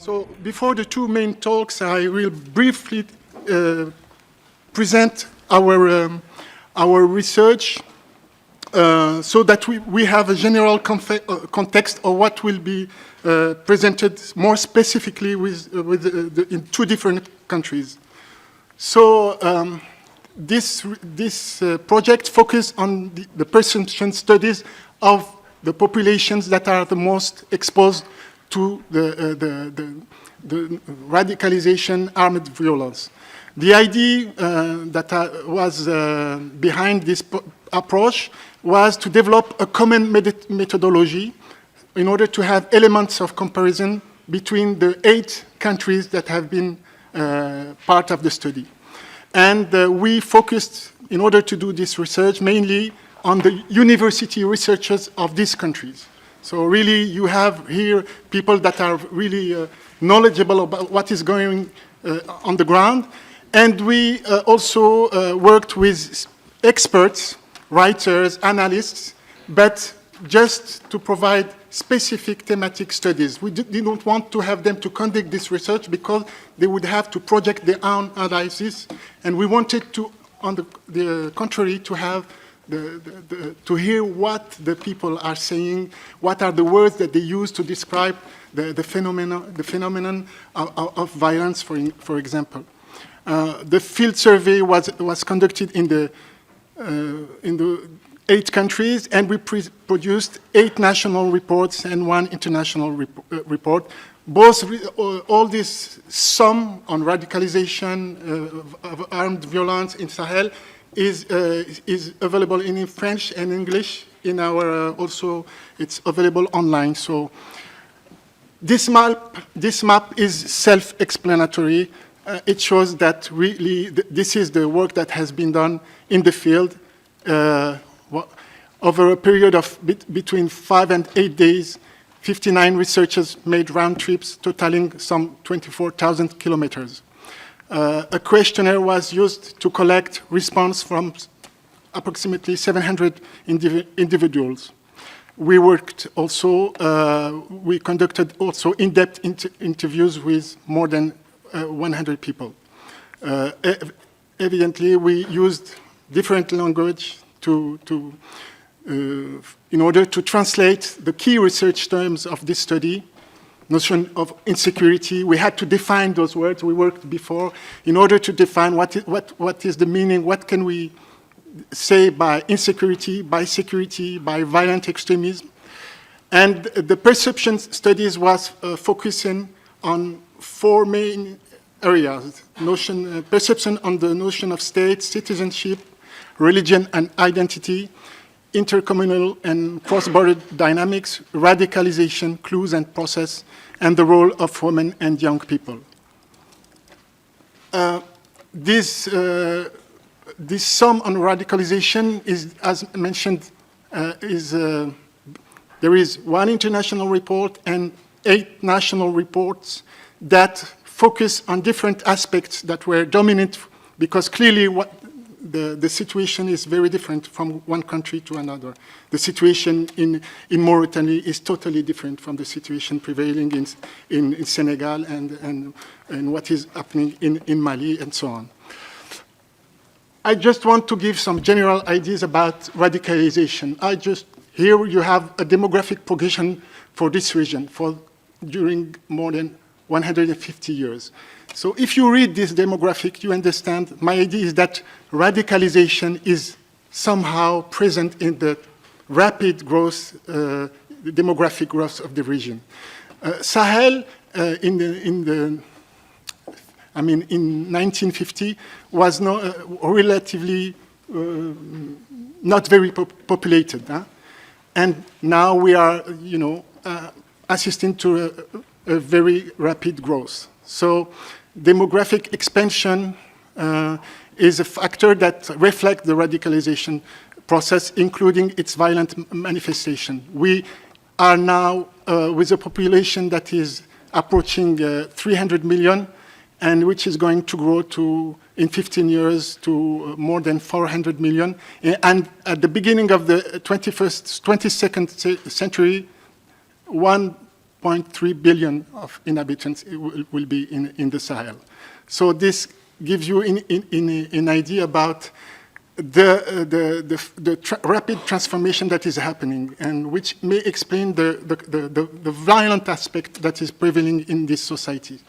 So before the two main talks, I will briefly present our research so that we have a general context of what will be presented more specifically in two different countries. So this project focuses on the perception studies of the populations that are the most exposed to the radicalization, armed violence. The idea that was behind this approach was to develop a common methodology in order to have elements of comparison between the 8 countries that have been part of the study. And we focused, in order to do this research, mainly on the university researchers of these countries. So really, you have here people that are really knowledgeable about what is going on the ground. And we also worked with experts, writers, analysts, but just to provide specific thematic studies. We didn't want to have them to conduct this research because they would have to project their own analysis. And we wanted to, on the contrary, to have to hear what the people are saying, what are the words that they use to describe the phenomenon of violence, for example. The field survey was conducted in the 8 countries, and we produced 8 national reports and 1 international report. All this sum on radicalization of armed violence in Sahel is available in French and English. In our also, it's available online. So this map is self-explanatory. It shows that really this is the work that has been done in the field over a period of between 5 and 8 days. 59 researchers made round trips totaling some 24,000 kilometers. A questionnaire was used to collect response from approximately 700 individuals. We worked also, we conducted also in-depth interviews with more than 100 people. Evidently, we used different language in order to translate the key research terms of this study. Notion of insecurity, we had to define those words. We worked before in order to define what is the meaning, what can we say by insecurity, by security, by violent extremism. And the perception studies was focusing on 4 main areas. Perception on the notion of state, citizenship, religion and identity, intercommunal and cross-border dynamics, radicalization, clues and process, and the role of women and young people. This sum on radicalization is, as mentioned, there is 1 international report and 8 national reports that focus on different aspects that were dominant, because clearly the situation is very different from one country to another. The situation in Mauritania is totally different from the situation prevailing in Senegal and what is happening in Mali and so on. I just want to give some general ideas about radicalization. Here you have a demographic progression for this region during more than 150 years. So if you read this demographic, you understand my idea is that radicalization is somehow present in the rapid growth, the demographic growth of the region. Sahel in 1950 was relatively not very populated. And now we are, assisting to a very rapid growth. So demographic expansion is a factor that reflects the radicalization process, including its violent manifestation. We are now with a population that is approaching 300 million, and which is going to grow in 15 years to more than 400 million. And at the beginning of the 22nd century, 1 1.3 billion of inhabitants will be in the Sahel. So this gives you an idea about the rapid transformation that is happening, and which may explain the violent aspect that is prevailing in this society.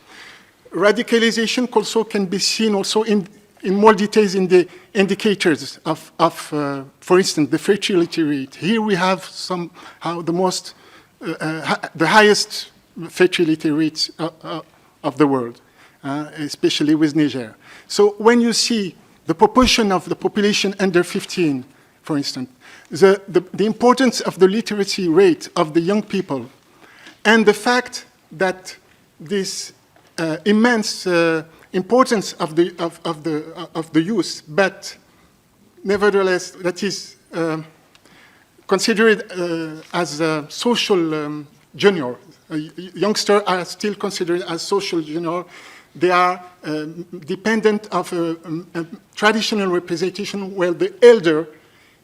Radicalization also can be seen also in more details in the indicators of for instance, the fertility rate. Here we have somehow the highest fertility rates of the world, especially with Niger. So when you see the proportion of the population under 15, for instance, the importance of the literacy rate of the young people, and the fact that this immense importance of the youth, but nevertheless that is considered as a social genre. Youngsters are still considered as social genre. They are dependent of a traditional representation where the elder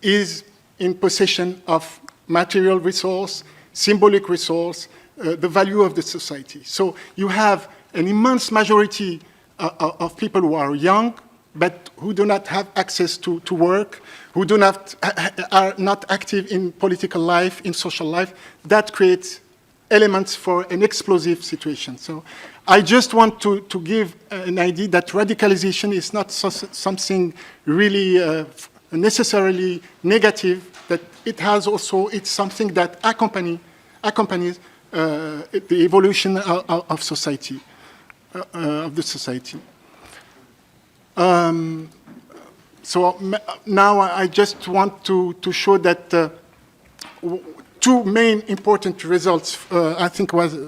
is in possession of material resource, symbolic resource, the value of the society. So you have an immense majority of people who are young, but who do not have access to work, who are not active in political life, in social life. That creates elements for an explosive situation. So I just want to give an idea that radicalization is not something really necessarily negative, that it's something that accompanies the evolution of society, of the society. So now I just want to show that two main important results, I think, was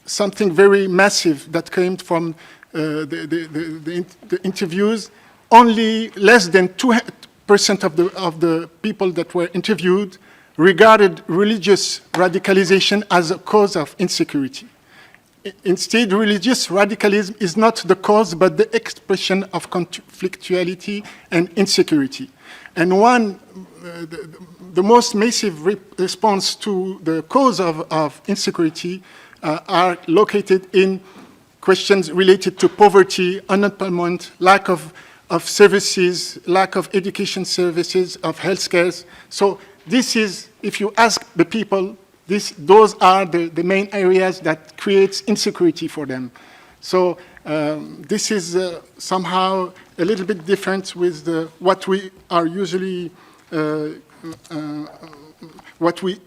something very massive that came from the interviews. Only less than 2% of the people that were interviewed regarded religious radicalization as a cause of insecurity. Instead, religious radicalism is not the cause, but the expression of conflictuality and insecurity. And the most massive response to the cause of insecurity are located in questions related to poverty, unemployment, lack of services, lack of education services, of healthcare. So this is, if you ask the people, those are the main areas that creates insecurity for them. So this is somehow a little bit different with what we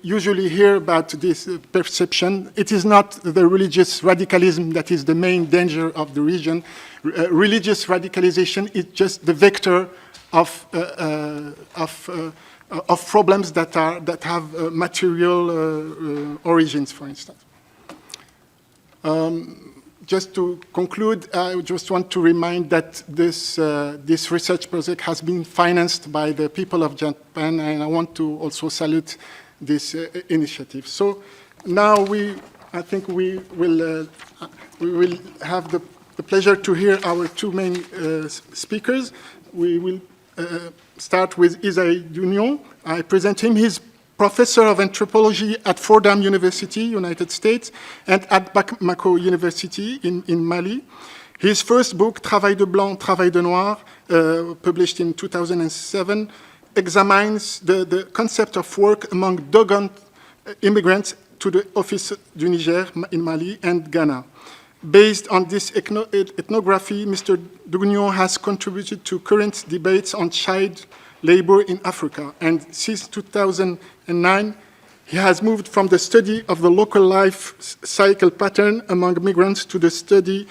usually hear about this perception. It is not the religious radicalism that is the main danger of the region. Religious radicalization is just the vector of problems that have material origins, for instance. Just to conclude, I just want to remind that this research project has been financed by the people of Japan, and I want to also salute this initiative. So now I think we will have the pleasure to hear our two main speakers. We will start with Isaïe Dugnon. I present him. He's professor of anthropology at Fordham University, United States, and at Bamako University in Mali. His first book, Travail de Blanc, Travail de Noir, published in 2007, examines the concept of work among Dogon immigrants to the Office du Niger in Mali and Ghana. Based on this ethnography, Mr. Dugnon has contributed to current debates on child labor in Africa, and since 2009, he has moved from the study of the local life cycle pattern among migrants to the study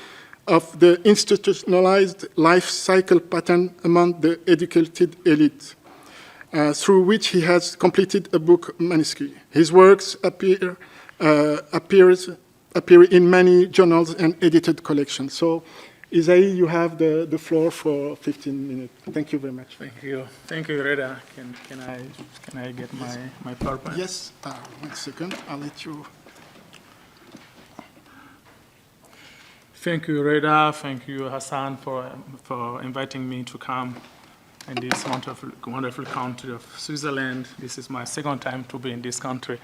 of the institutionalized life cycle pattern among the educated elite, through which he has completed a book manuscript. His works appear in many journals and edited collections. So, Isaïe, you have the floor for 15 minutes. Thank you very much. Thank you. Thank you, Reda. Can I get my PowerPoint? Yes. 1 second. I'll let you. Thank you, Reda. Thank you, Hassan, for inviting me to come in this wonderful, wonderful country of Switzerland. This is my second time to be in this country.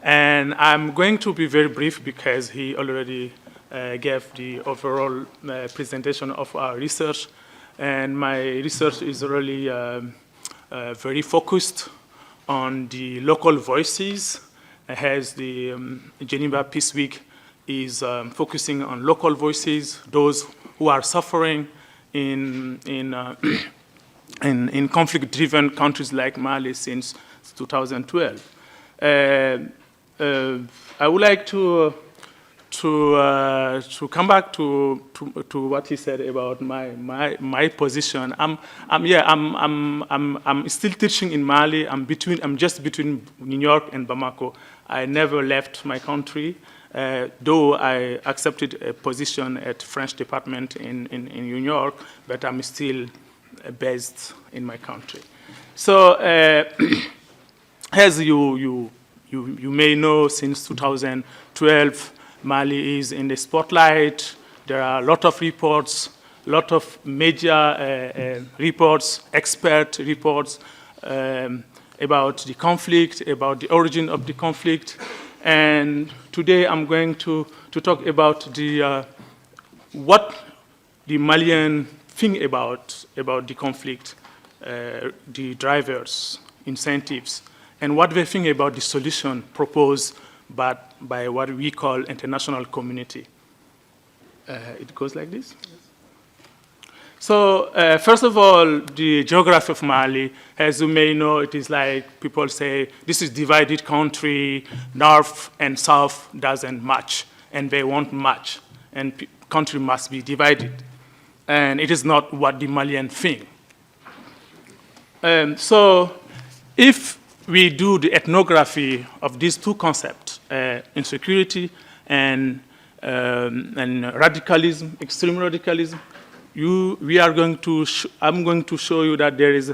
And I'm going to be very brief because he already gave the overall presentation of our research. And my research is really very focused on the local voices, as the Geneva Peace Week is focusing on local voices, those who are suffering in conflict-driven countries like Mali since 2012. I would like to come back to what he said about my position. I'm still teaching in Mali. I'm just between New York and Bamako. I never left my country, though I accepted a position at French department in New York, but I'm still based in my country. So, as you may know, since 2012, Mali is in the spotlight. There are a lot of reports, a lot of major reports, expert reports about the conflict, about the origin of the conflict. And today I'm going to talk about what the Malian think about the conflict, the drivers, incentives, and what they think about the solution proposed by what we call international community. It goes like this. So first of all, the geography of Mali, as you may know, it is like people say, this is divided country, north and south doesn't match, and they won't match, and country must be divided. And it is not what the Malian think. So if we do the ethnography of these two concepts, insecurity and radicalism, extreme radicalism, I'm going to show you that there is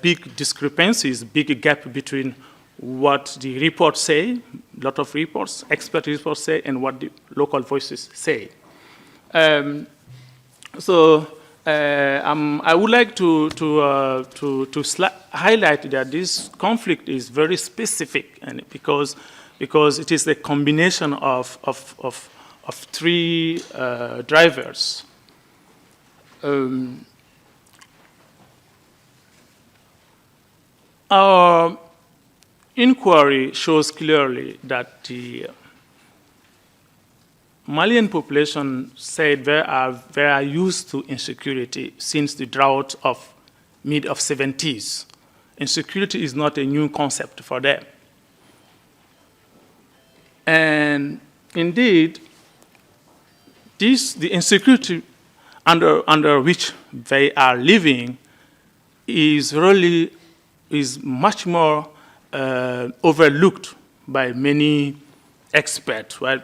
big discrepancies, big gap between what the reports say, a lot of reports, expert reports say, and what the local voices say. I would like to highlight that this conflict is very specific, and because it is a combination of three drivers. Our inquiry shows clearly that the Malian population said they are used to insecurity since the drought of mid-70s. Insecurity is not a new concept for them. And indeed, the insecurity under which they are living is much more overlooked by many experts, right?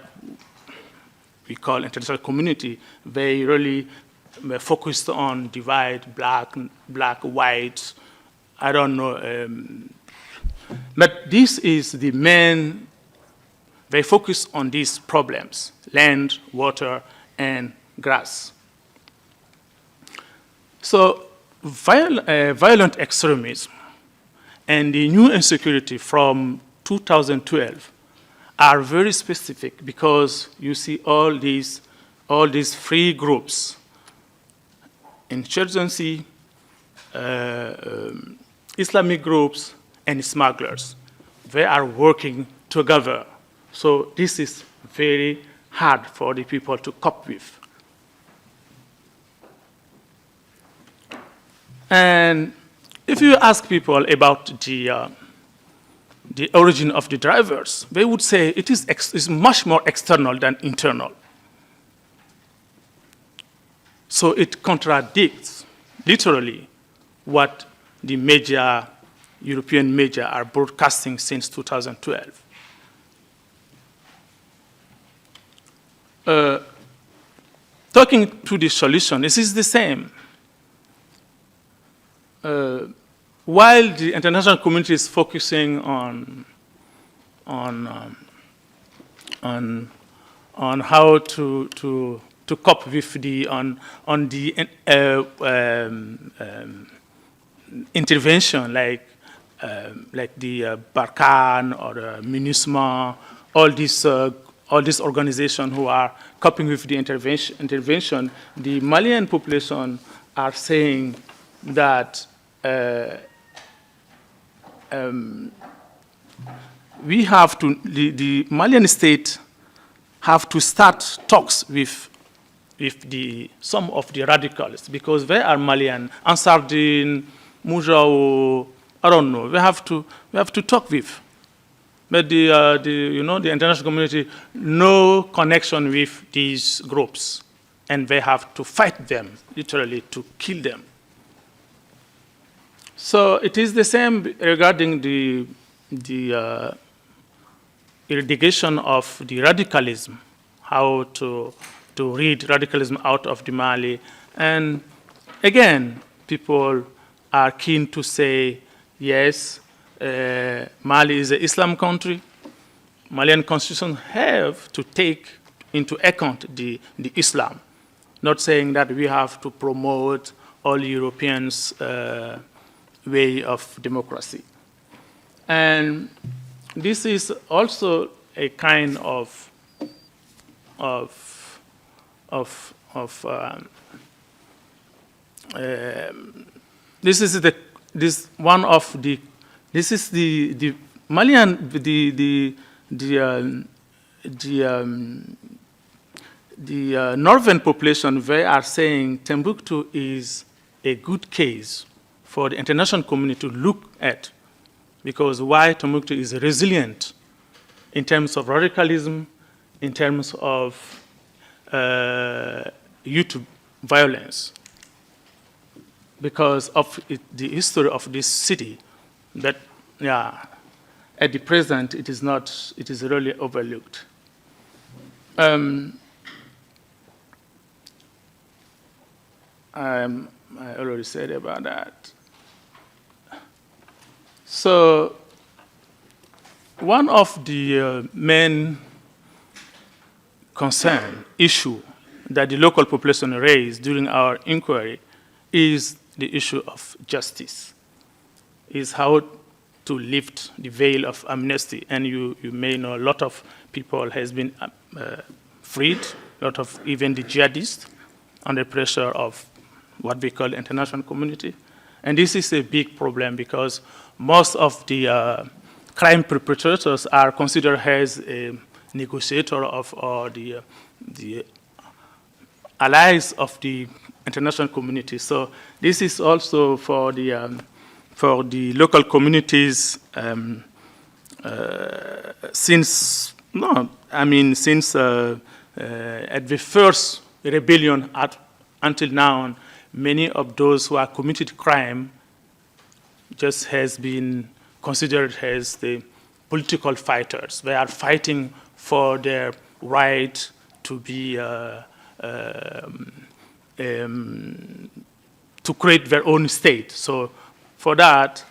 We call international community. They really focused on divide, black, white, I don't know. But this is the main, they focus on these problems, land, water, and grass. So violent extremism and the new insecurity from 2012 are very specific because you see all these free groups, insurgency, Islamic groups, and smugglers. They are working together. So this is very hard for the people to cope with. And if you ask people about the origin of the drivers, they would say it is much more external than internal. So it contradicts, literally, what the European media are broadcasting since 2012. Talking to the solution, this is the same. While the international community is focusing on how to cope with intervention like the Barkhane or MINUSMA, all these organizations who are coping with the intervention, the Malian population are saying that we have to, the Malian state have to start talks with some of the radicals, because they are Malian, Ansardine, Mujao, I don't know. We have to talk with. But the international community, no connection with these groups, and they have to fight them, literally to kill them. So it is the same regarding the eradication of the radicalism, how to read radicalism out of the Mali. And again, people are keen to say, yes, Mali is an Islam country. Malian constitution have to take into account the Islam, not saying that we have to promote all Europeans' way of democracy. And this is also a kind of this is the Malian the northern population. They are saying Timbuktu is a good case for the international community to look at, because why Timbuktu is resilient in terms of radicalism, in terms of youth violence, because of the history of this city. That, yeah, at the present, it is really overlooked. I already said about that. So one of the main concern issue that the local population raised during our inquiry is the issue of justice, is how to lift the veil of amnesty. And you may know a lot of people has been freed, a lot of even the jihadists under pressure of what we call international community. And this is a big problem because most of the crime perpetrators are considered as a negotiator of, or the allies of the international community. So this is also for the local communities since at the first rebellion until now, many of those who are committed crime just has been considered as the political fighters. They are fighting for their right to be to create their own state. So for that,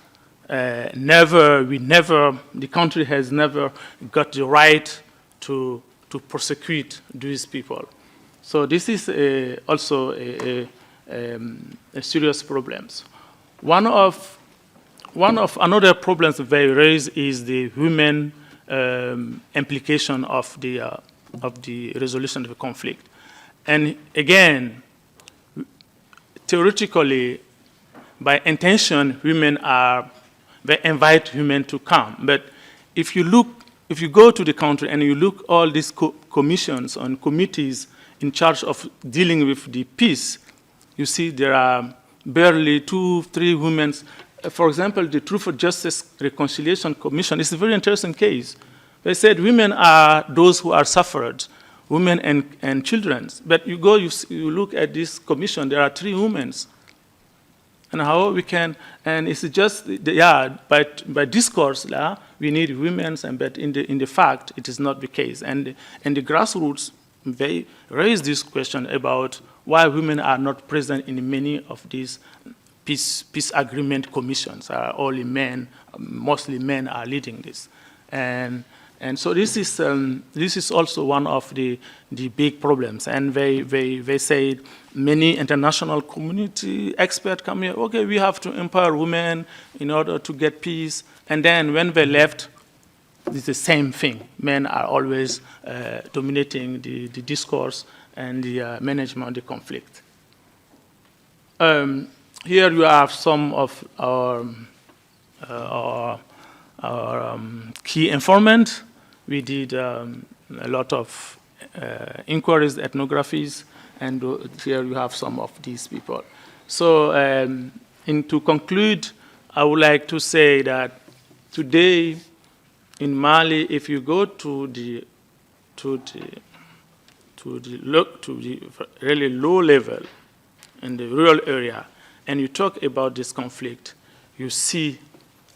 the country has never got the right to prosecute these people. So this is also a serious problem. One of another problems they raise is the human implication of the resolution of the conflict. And again, theoretically, by intention, they invite women to come. But if you go to the country and you look all these commissions and committees in charge of dealing with the peace, you see there are barely 2-3 women. For example, the Truth, Justice, Reconciliation Commission is a very interesting case. They said women are those who are suffered, women and children. But you look at this commission, there are 3 women. And how we can, and it's just, by discourse, we need women, but in the fact, it is not the case. And the grassroots, they raise this question about why women are not present in many of these peace agreement commissions. Only men, mostly men, are leading this. And And so this is also one of the big problems. And they say many international community experts come here, okay, we have to empower women in order to get peace. And then when they left, it's the same thing. Men are always dominating the discourse and the management of the conflict. Here you have some of our key informants. We did a lot of inquiries, ethnographies, and here you have some of these people. So, to conclude, I would like to say that today in Mali, if you go to the really low level in the rural area, and you talk about this conflict, you see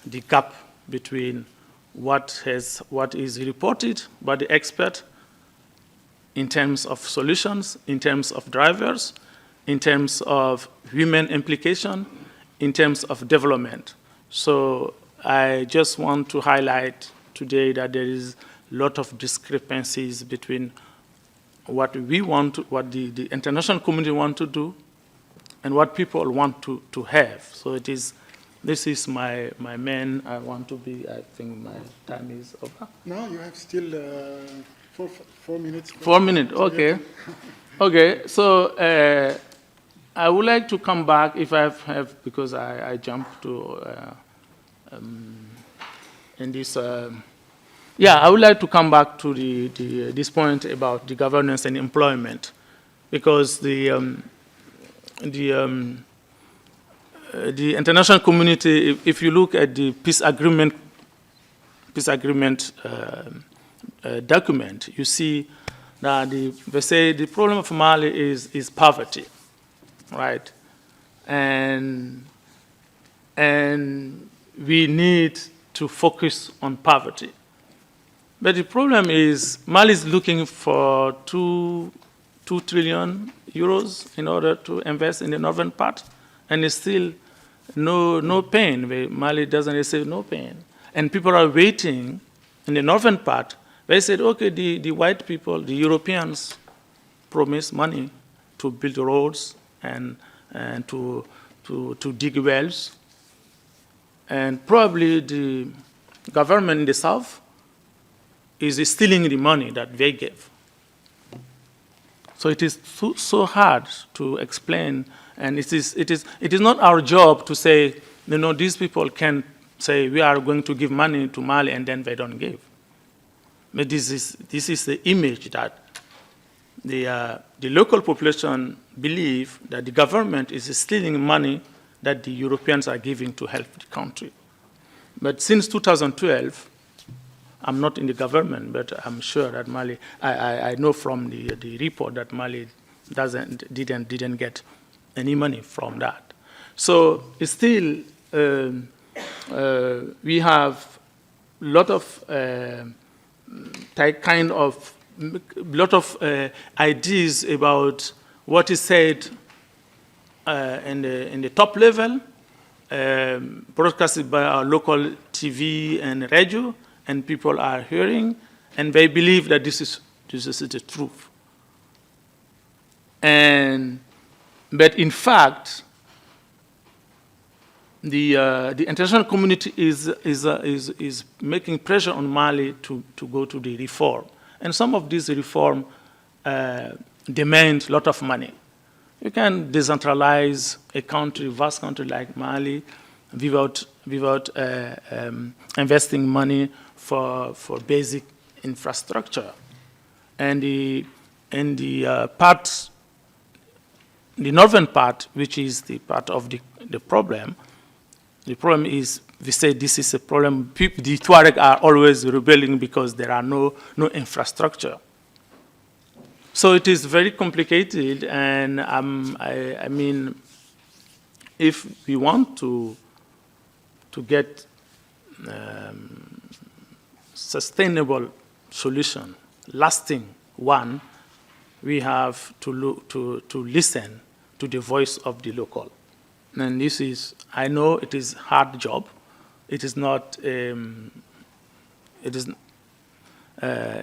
the gap between what is reported by the expert in terms of solutions, in terms of drivers, in terms of women implication, in terms of development. So I just want to highlight today that there is a lot of discrepancies between what we want, what the international community want to do, and what people want to have. So this is my main, I want to be, I think my time is over. No, you have still 4 minutes. 4 minutes, okay. Okay, so I would like to come back if I have, because I jumped to, in this, yeah, I would like to come back to this point about the governance and employment, because the international community, if you look at the peace agreement document, you see that they say the problem of Mali is poverty, right? And we need to focus on poverty. But the problem is Mali is looking for 2 trillion euros in order to invest in the northern part, and it's still no pain. Mali doesn't receive no pain. And people are waiting in the northern part. They said, okay, the white people, the Europeans, promise money to build roads and to dig wells. And probably the government in the south is stealing the money that they gave. So it is so hard to explain, and it is not our job to say, these people can say we are going to give money to Mali and then they don't give. But this is the image that the local population believe that the government is stealing money that the Europeans are giving to help the country. But since 2012, I'm not in the government, but I'm sure that Mali, I know from the report that Mali didn't get any money from that. So still, we have a lot of ideas about what is said in the top level, broadcasted by our local TV and radio, and people are hearing, and they believe that this is the truth. But in fact, the international community is making pressure on Mali to go to the reform, and some of these reform demand a lot of money. You can decentralize a country, vast country like Mali, without investing money for basic infrastructure. And the northern part, which is the part of the problem is, we say this is a problem. The Tuareg are always rebelling because there are no infrastructure. So it is very complicated, and I mean, if we want to get sustainable solution, lasting one, we have to listen to the voice of the local. And this is, I know it is hard job. It is not,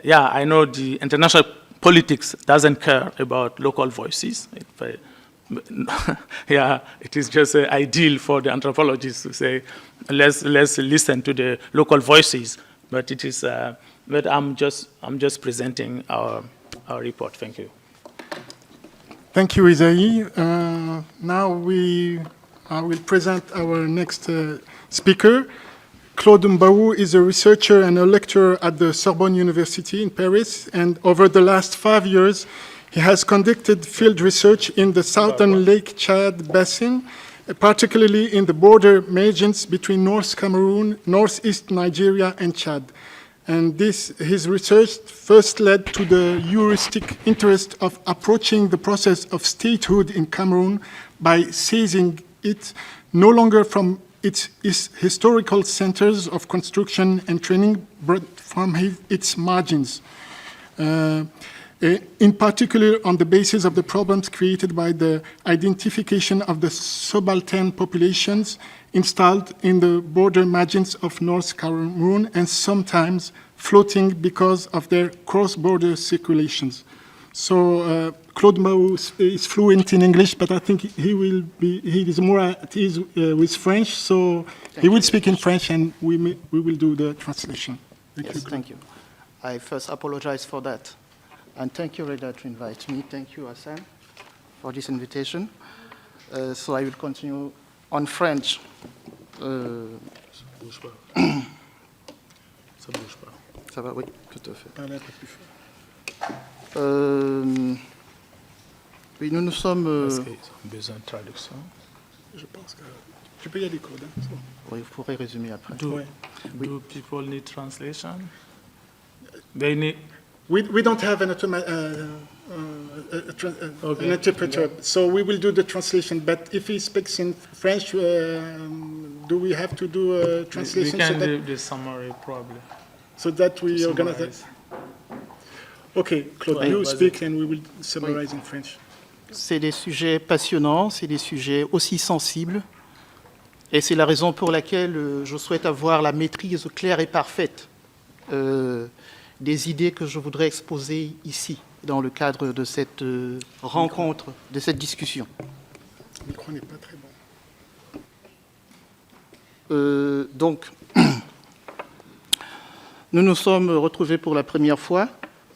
yeah, I know the international politics doesn't care about local voices. Yeah, it is just ideal for the anthropologists to say, let's listen to the local voices. But it is, but I'm just presenting our report. Thank you. Thank you, Isaïe. Now I will present our next speaker. Claude Mbaou is a researcher and a lecturer at the Sorbonne University in Paris, and over the last 5 years, he has conducted field research in the southern Lake Chad basin, particularly in the border margins between North Cameroon, northeast Nigeria, and Chad. And his research first led to the heuristic interest of approaching the process of statehood in Cameroon by seizing it no longer from its historical centers of construction and training, but from its margins. In particular, on the basis of the problems created by the identification of the subaltern populations installed in the border margins of North Cameroon and sometimes floating because of their cross-border circulations. So Claude Mbaou is fluent in English, but I think he is more at ease with French, so he will speak in French and we will do the translation. Thank you. I first apologize for that. And thank you, Reda, to invite me. Thank you, Hassan, for this invitation. So I will continue on French. Ça bouge pas. Ça bouge pas. Ça va, oui, tout à fait. Parlez un peu plus fort. Oui, nous sommes... Est-ce qu'ils ont besoin de traduction? Je pense que tu peux y aller, Claude. Hein, oui, vous pourrez résumer après. Do people need translation? They need... We don't have an interpreter, so we will do the translation. But if he speaks in French, do we have to do a translation? We can do the summary probably. So that we organize it. Okay, Claude, you speak and we will summarize in French. C'est des sujets passionnants, c'est des sujets aussi sensibles. Et c'est la raison pour laquelle je souhaite avoir la maîtrise claire et parfaite des idées que je voudrais exposer ici, dans le cadre de cette rencontre, de cette discussion. Le micro n'est pas très bon. Donc, nous nous sommes retrouvés pour la première fois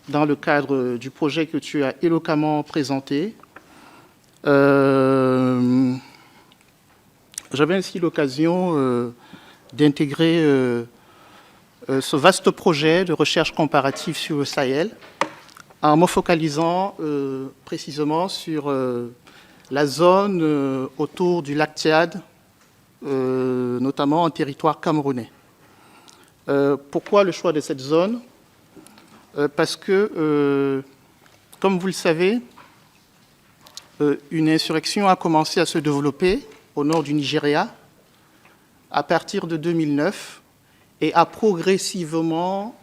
dans le cadre du projet que tu as éloquemment présenté. J'avais ainsi l'occasion d'intégrer ce vaste projet de recherche comparative sur le Sahel en me focalisant précisément sur la zone autour du lac Tchad, notamment en territoire camerounais. Pourquoi le choix de cette zone? Parce que, comme vous le savez, une insurrection a commencé à se développer au nord du Nigeria à partir de 2009 et a progressivement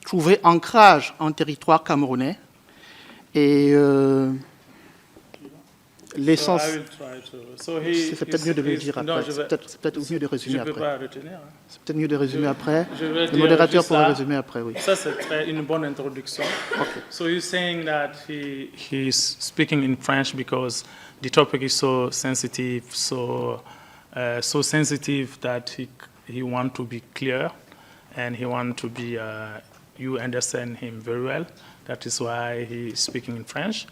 trouvé ancrage en territoire camerounais. Et l'essence... C'est peut-être mieux de le dire après. C'est peut-être mieux de résumer après. C'est peut-être mieux de résumer après. Le modérateur pourra résumer après, oui. Ça, c'est une bonne introduction. Okay. So you're saying that he's speaking in French because the topic is so sensitive, so sensitive that he want to be clear and he want to be, you understand him very well. That is why he is speaking in French.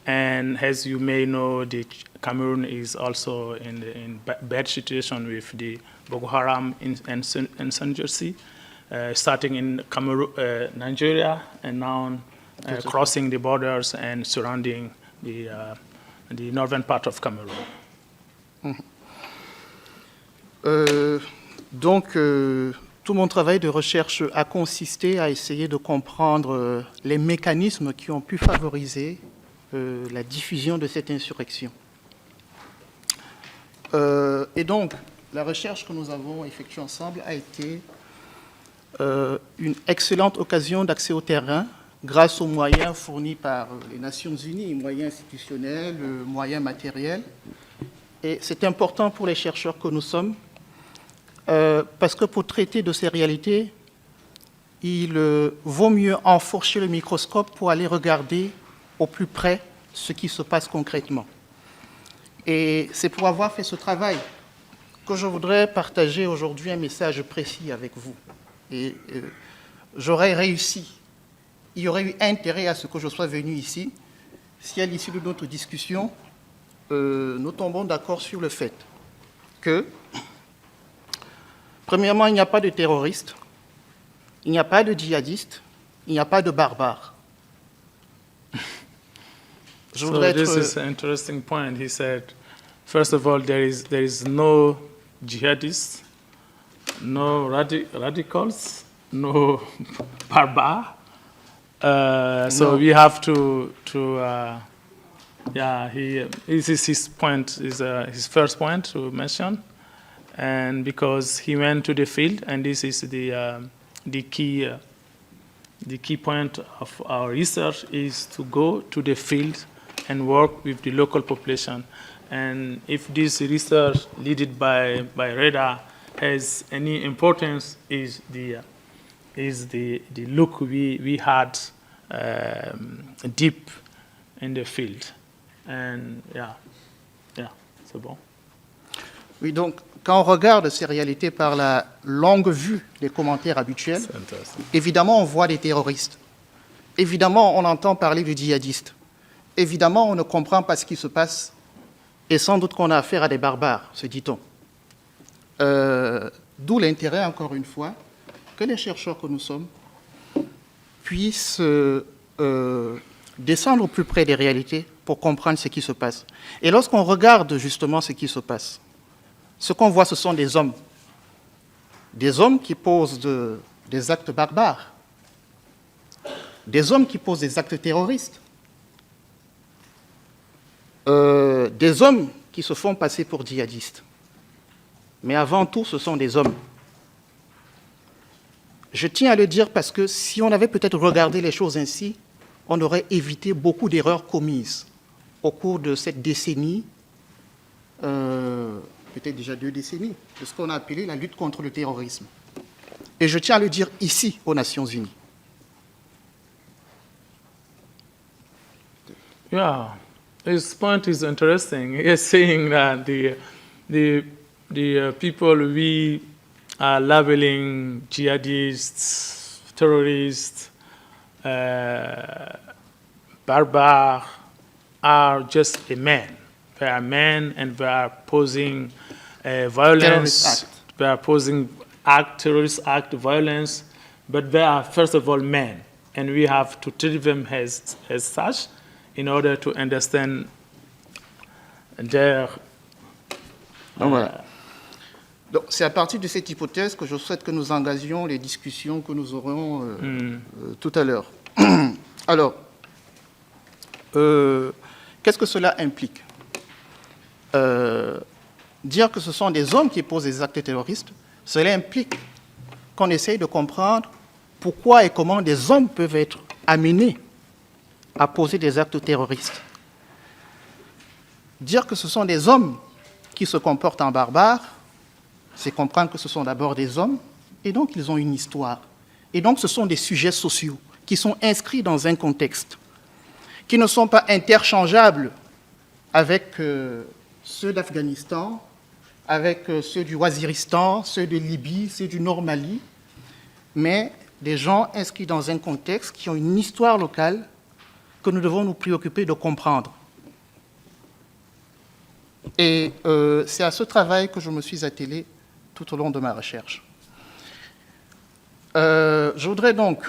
And as you may know, the Cameroon is also in bad situation with the Boko Haram insurgency, starting in Cameroon, Nigeria, and now crossing the borders and surrounding the northern part of Cameroon. Donc, tout mon travail de recherche a consisté à essayer de comprendre les mécanismes qui ont pu favoriser la diffusion de cette insurrection. Et donc, la recherche que nous avons effectuée ensemble a été une excellente occasion d'accès au terrain grâce aux moyens fournis par les Nations Unies, moyens institutionnels, moyens matériels. Et c'est important pour les chercheurs que nous sommes, parce que pour traiter de ces réalités, il vaut mieux enfourcher le microscope pour aller regarder au plus près ce qui se passe concrètement. Et c'est pour avoir fait ce travail que je voudrais partager aujourd'hui un message précis avec vous. Et j'aurais réussi, il y aurait eu intérêt à ce que je sois venu ici, si à l'issue de notre discussion, nous tombons d'accord sur le fait que, premièrement, il n'y a pas de terroristes, il n'y a pas de djihadistes, il n'y a pas de barbares. Je voudrais This is an interesting point. He said, first of all, there is no jihadists, no radicals, no barbar. So we have to yeah, this is his point, his first point to mention, and because he went to the field, and this is the key point of our research is to go to the field and work with the local population. And if this research led by Reda has any importance, is the look we had deep in the field. And yeah, c'est bon. Oui, donc, quand on regarde ces réalités par la longue vue des commentaires habituels, évidemment, on voit des terroristes. Évidemment, on entend parler de djihadistes. Évidemment, on ne comprend pas ce qui se passe. Et sans doute qu'on a affaire à des barbares, se dit-on. D'où l'intérêt, encore une fois, que les chercheurs que nous sommes puissent descendre au plus près des réalités pour comprendre ce qui se passe. Et lorsqu'on regarde justement ce qui se passe, ce qu'on voit, ce sont des hommes qui posent des actes barbares, des hommes qui posent des actes terroristes, des hommes qui se font passer pour djihadistes. Mais avant tout, ce sont des hommes. Je tiens à le dire parce que si on avait peut-être regardé les choses ainsi, on aurait évité beaucoup d'erreurs commises au cours de cette décennie, peut-être déjà 2 décennies, de ce qu'on a appelé la lutte contre le terrorisme. Et je tiens à le dire ici, aux Nations Unies. Yeah, his point is interesting. He is saying that the people we are labeling jihadists, terrorists, barbar are just a man. They are men and they are posing violence. They are posing terrorist act, violence, but they are first of all men, and we have to treat them as such in order to understand their. Donc, voilà. Donc, c'est à partir de cette hypothèse que je souhaite que nous engagions les discussions que nous aurons tout à l'heure. Alors, qu'est-ce que cela implique? Dire que ce sont des hommes qui posent des actes terroristes, cela implique qu'on essaye de comprendre pourquoi et comment des hommes peuvent être amenés à poser des actes terroristes. Dire que ce sont des hommes qui se comportent en barbares, c'est comprendre que ce sont d'abord des hommes, et donc ils ont une histoire. Et donc ce sont des sujets sociaux qui sont inscrits dans un contexte, qui ne sont pas interchangeables avec ceux d'Afghanistan, avec ceux du Waziristan, ceux de Libye, ceux du Nord Mali, mais des gens inscrits dans un contexte qui ont une histoire locale que nous devons nous préoccuper de comprendre. Et c'est à ce travail que je me suis attelé tout au long de ma recherche. Je voudrais donc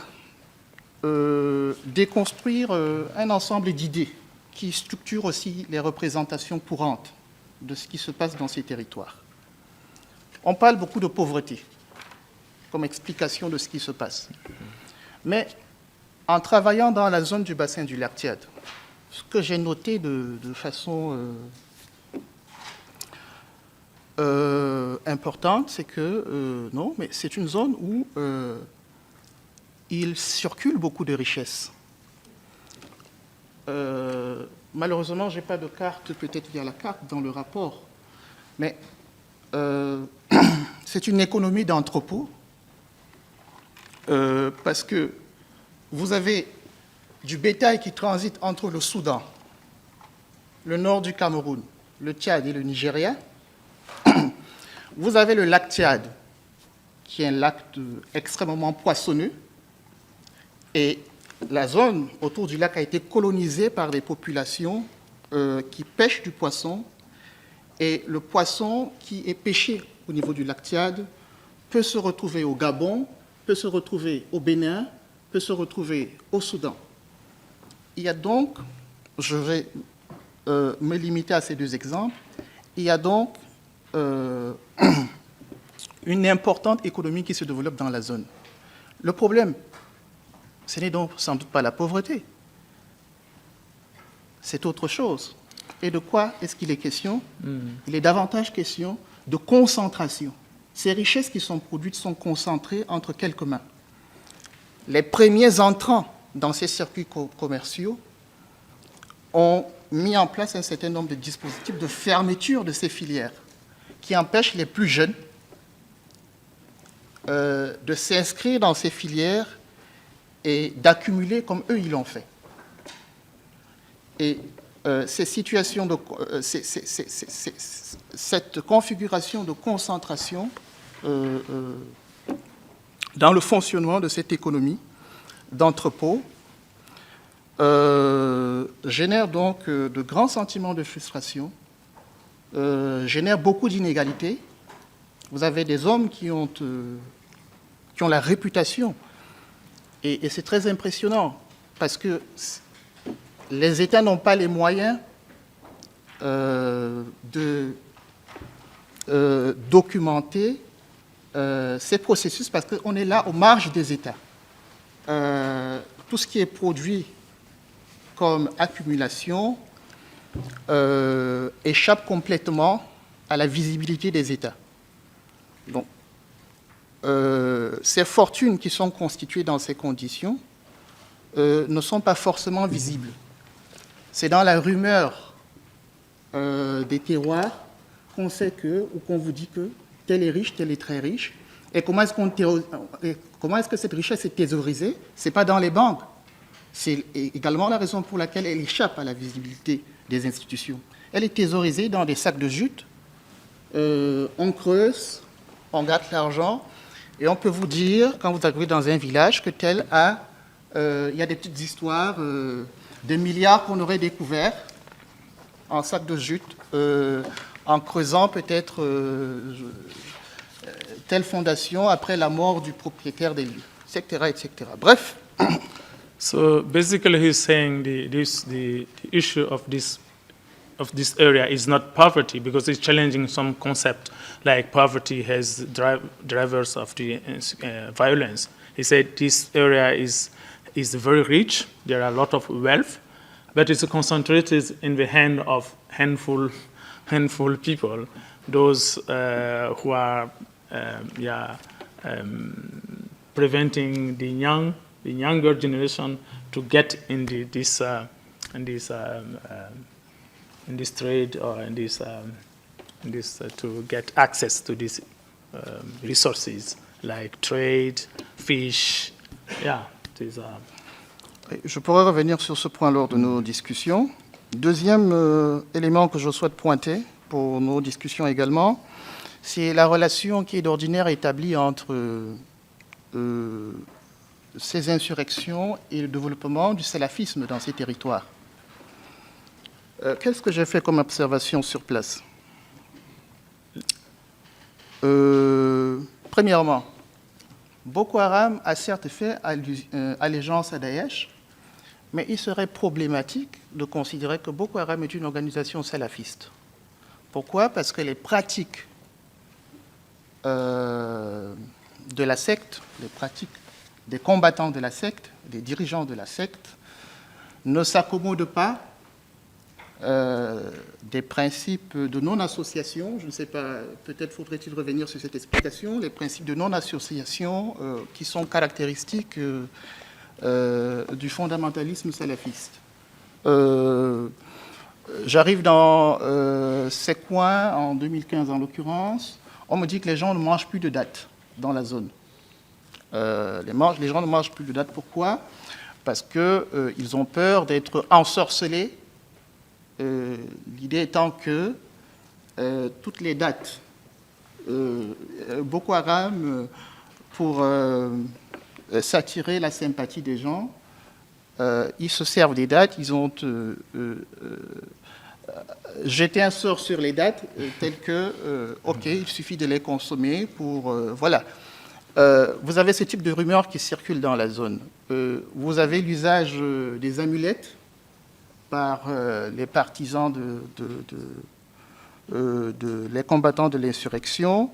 déconstruire un ensemble d'idées qui structurent aussi les représentations courantes de ce qui se passe dans ces territoires. On parle beaucoup de pauvreté comme explication de ce qui se passe. Mais en travaillant dans la zone du bassin du lac Tchad, ce que j'ai noté de façon importante, c'est que non, mais c'est une zone où il circule beaucoup de richesses. Malheureusement, je n'ai pas de carte, peut-être il y a la carte dans le rapport, mais c'est une économie d'entrepôt parce que vous avez du bétail qui transite entre le Soudan, le nord du Cameroun, le Tchad et le Nigeria. Vous avez le lac Tchad, qui est un lac extrêmement poissonneux, et la zone autour du lac a été colonisée par des populations qui pêchent du poisson, et le poisson qui est pêché au niveau du lac Tchad peut se retrouver au Gabon, peut se retrouver au Bénin, peut se retrouver au Soudan. Il y a donc, je vais me limiter à ces deux exemples, il y a donc une importante économie qui se développe dans la zone. Le problème, ce n'est donc sans doute pas la pauvreté, c'est autre chose. Et de quoi est-ce qu'il est question? Il est davantage question de concentration. Ces richesses qui sont produites sont concentrées entre quelques mains. Les premiers entrants dans ces circuits commerciaux ont mis en place un certain nombre de dispositifs de fermeture de ces filières qui empêchent les plus jeunes de s'inscrire dans ces filières et d'accumuler comme eux ils l'ont fait. Et ces situations cette configuration de concentration dans le fonctionnement de cette économie d'entrepôt génère donc de grands sentiments de frustration, génère beaucoup d'inégalités. Vous avez des hommes qui ont la réputation, et c'est très impressionnant, parce que les États n'ont pas les moyens de documenter ces processus, parce qu'on est là aux marges des États. Tout ce qui est produit comme accumulation échappe complètement à la visibilité des États. Donc, ces fortunes qui sont constituées dans ces conditions ne sont pas forcément visibles. C'est dans la rumeur des terroirs qu'on sait que, ou qu'on vous dit que tel est riche, tel est très riche. Et comment est-ce que cette richesse est thésaurisée? Ce n'est pas dans les banques. C'est également la raison pour laquelle elle échappe à la visibilité des institutions. Elle est thésaurisée dans des sacs de jute. On creuse, on gâte l'argent, et on peut vous dire, quand vous arrivez dans un village, que tel a... il y a des petites histoires de milliards qu'on aurait découverts en sacs de jute, en creusant peut-être telle fondation après la mort du propriétaire des lieux, etc., etc. Bref. So basically, he's saying the issue of this area is not poverty, because it's challenging some concept like poverty has drivers of the violence. He said this area is very rich. There are a lot of wealth, but it's concentrated in the hand of handful people, those who are preventing the younger generation to get in this trade, or in this to get access to these resources like trade, fish. Yeah, these are. Je pourrais revenir sur ce point lors de nos discussions. Deuxième élément que je souhaite pointer pour nos discussions également, c'est la relation qui est d'ordinaire établie entre ces insurrections et le développement du salafisme dans ces territoires. Qu'est-ce que j'ai fait comme observation sur place? Premièrement, Boko Haram a certes fait allégeance à Daesh, mais il serait problématique de considérer que Boko Haram est une organisation salafiste. Pourquoi? Parce que les pratiques de la secte, les pratiques des combattants de la secte, des dirigeants de la secte, ne s'accommodent pas des principes de non-association. Je ne sais pas, peut-être faudrait-il revenir sur cette explication, les principes de non-association qui sont caractéristiques du fondamentalisme salafiste. J'arrive dans ces coins, en 2015 en l'occurrence, on me dit que les gens ne mangent plus de dattes dans la zone. Les gens ne mangent plus de dattes. Pourquoi? Parce qu'ils ont peur d'être ensorcelés. L'idée étant que toutes les dattes, Boko Haram, pour s'attirer la sympathie des gens, ils se servent des dattes, ils ont jeté un sort sur les dattes, tel que, OK, il suffit de les consommer pour... voilà. Vous avez ce type de rumeurs qui circulent dans la zone. Vous avez l'usage des amulettes par les partisans les combattants de l'insurrection.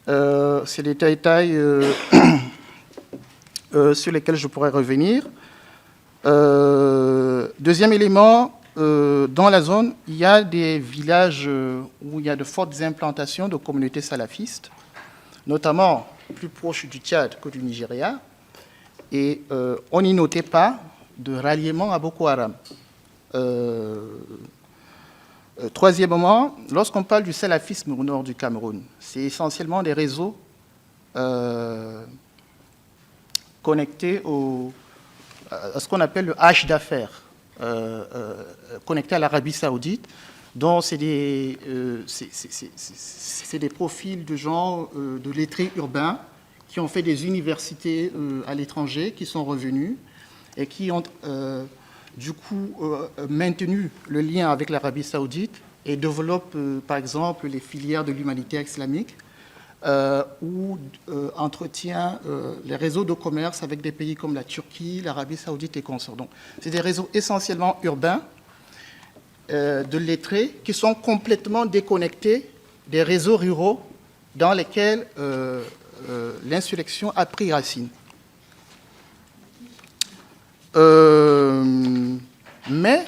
C'est des détails sur lesquels je pourrais revenir. Deuxième élément, dans la zone, il y a des villages où il y a de fortes implantations de communautés salafistes, notamment plus proches du Tchad que du Nigeria, et on n'y notait pas de ralliement à Boko Haram. Troisièmement, lorsqu'on parle du salafisme au nord du Cameroun, c'est essentiellement des réseaux connectés à ce qu'on appelle le H d'affaires, connectés à l'Arabie saoudite, dont c'est des profils de gens de lettrés urbains qui ont fait des universités à l'étranger, qui sont revenus et qui ont du coup maintenu le lien avec l'Arabie saoudite et développent par exemple les filières de l'humanitaire islamique ou entretient les réseaux de commerce avec des pays comme la Turquie, l'Arabie saoudite et consorts. Donc, c'est des réseaux essentiellement urbains de lettrés qui sont complètement déconnectés des réseaux ruraux dans lesquels l'insurrection a pris racine. Mais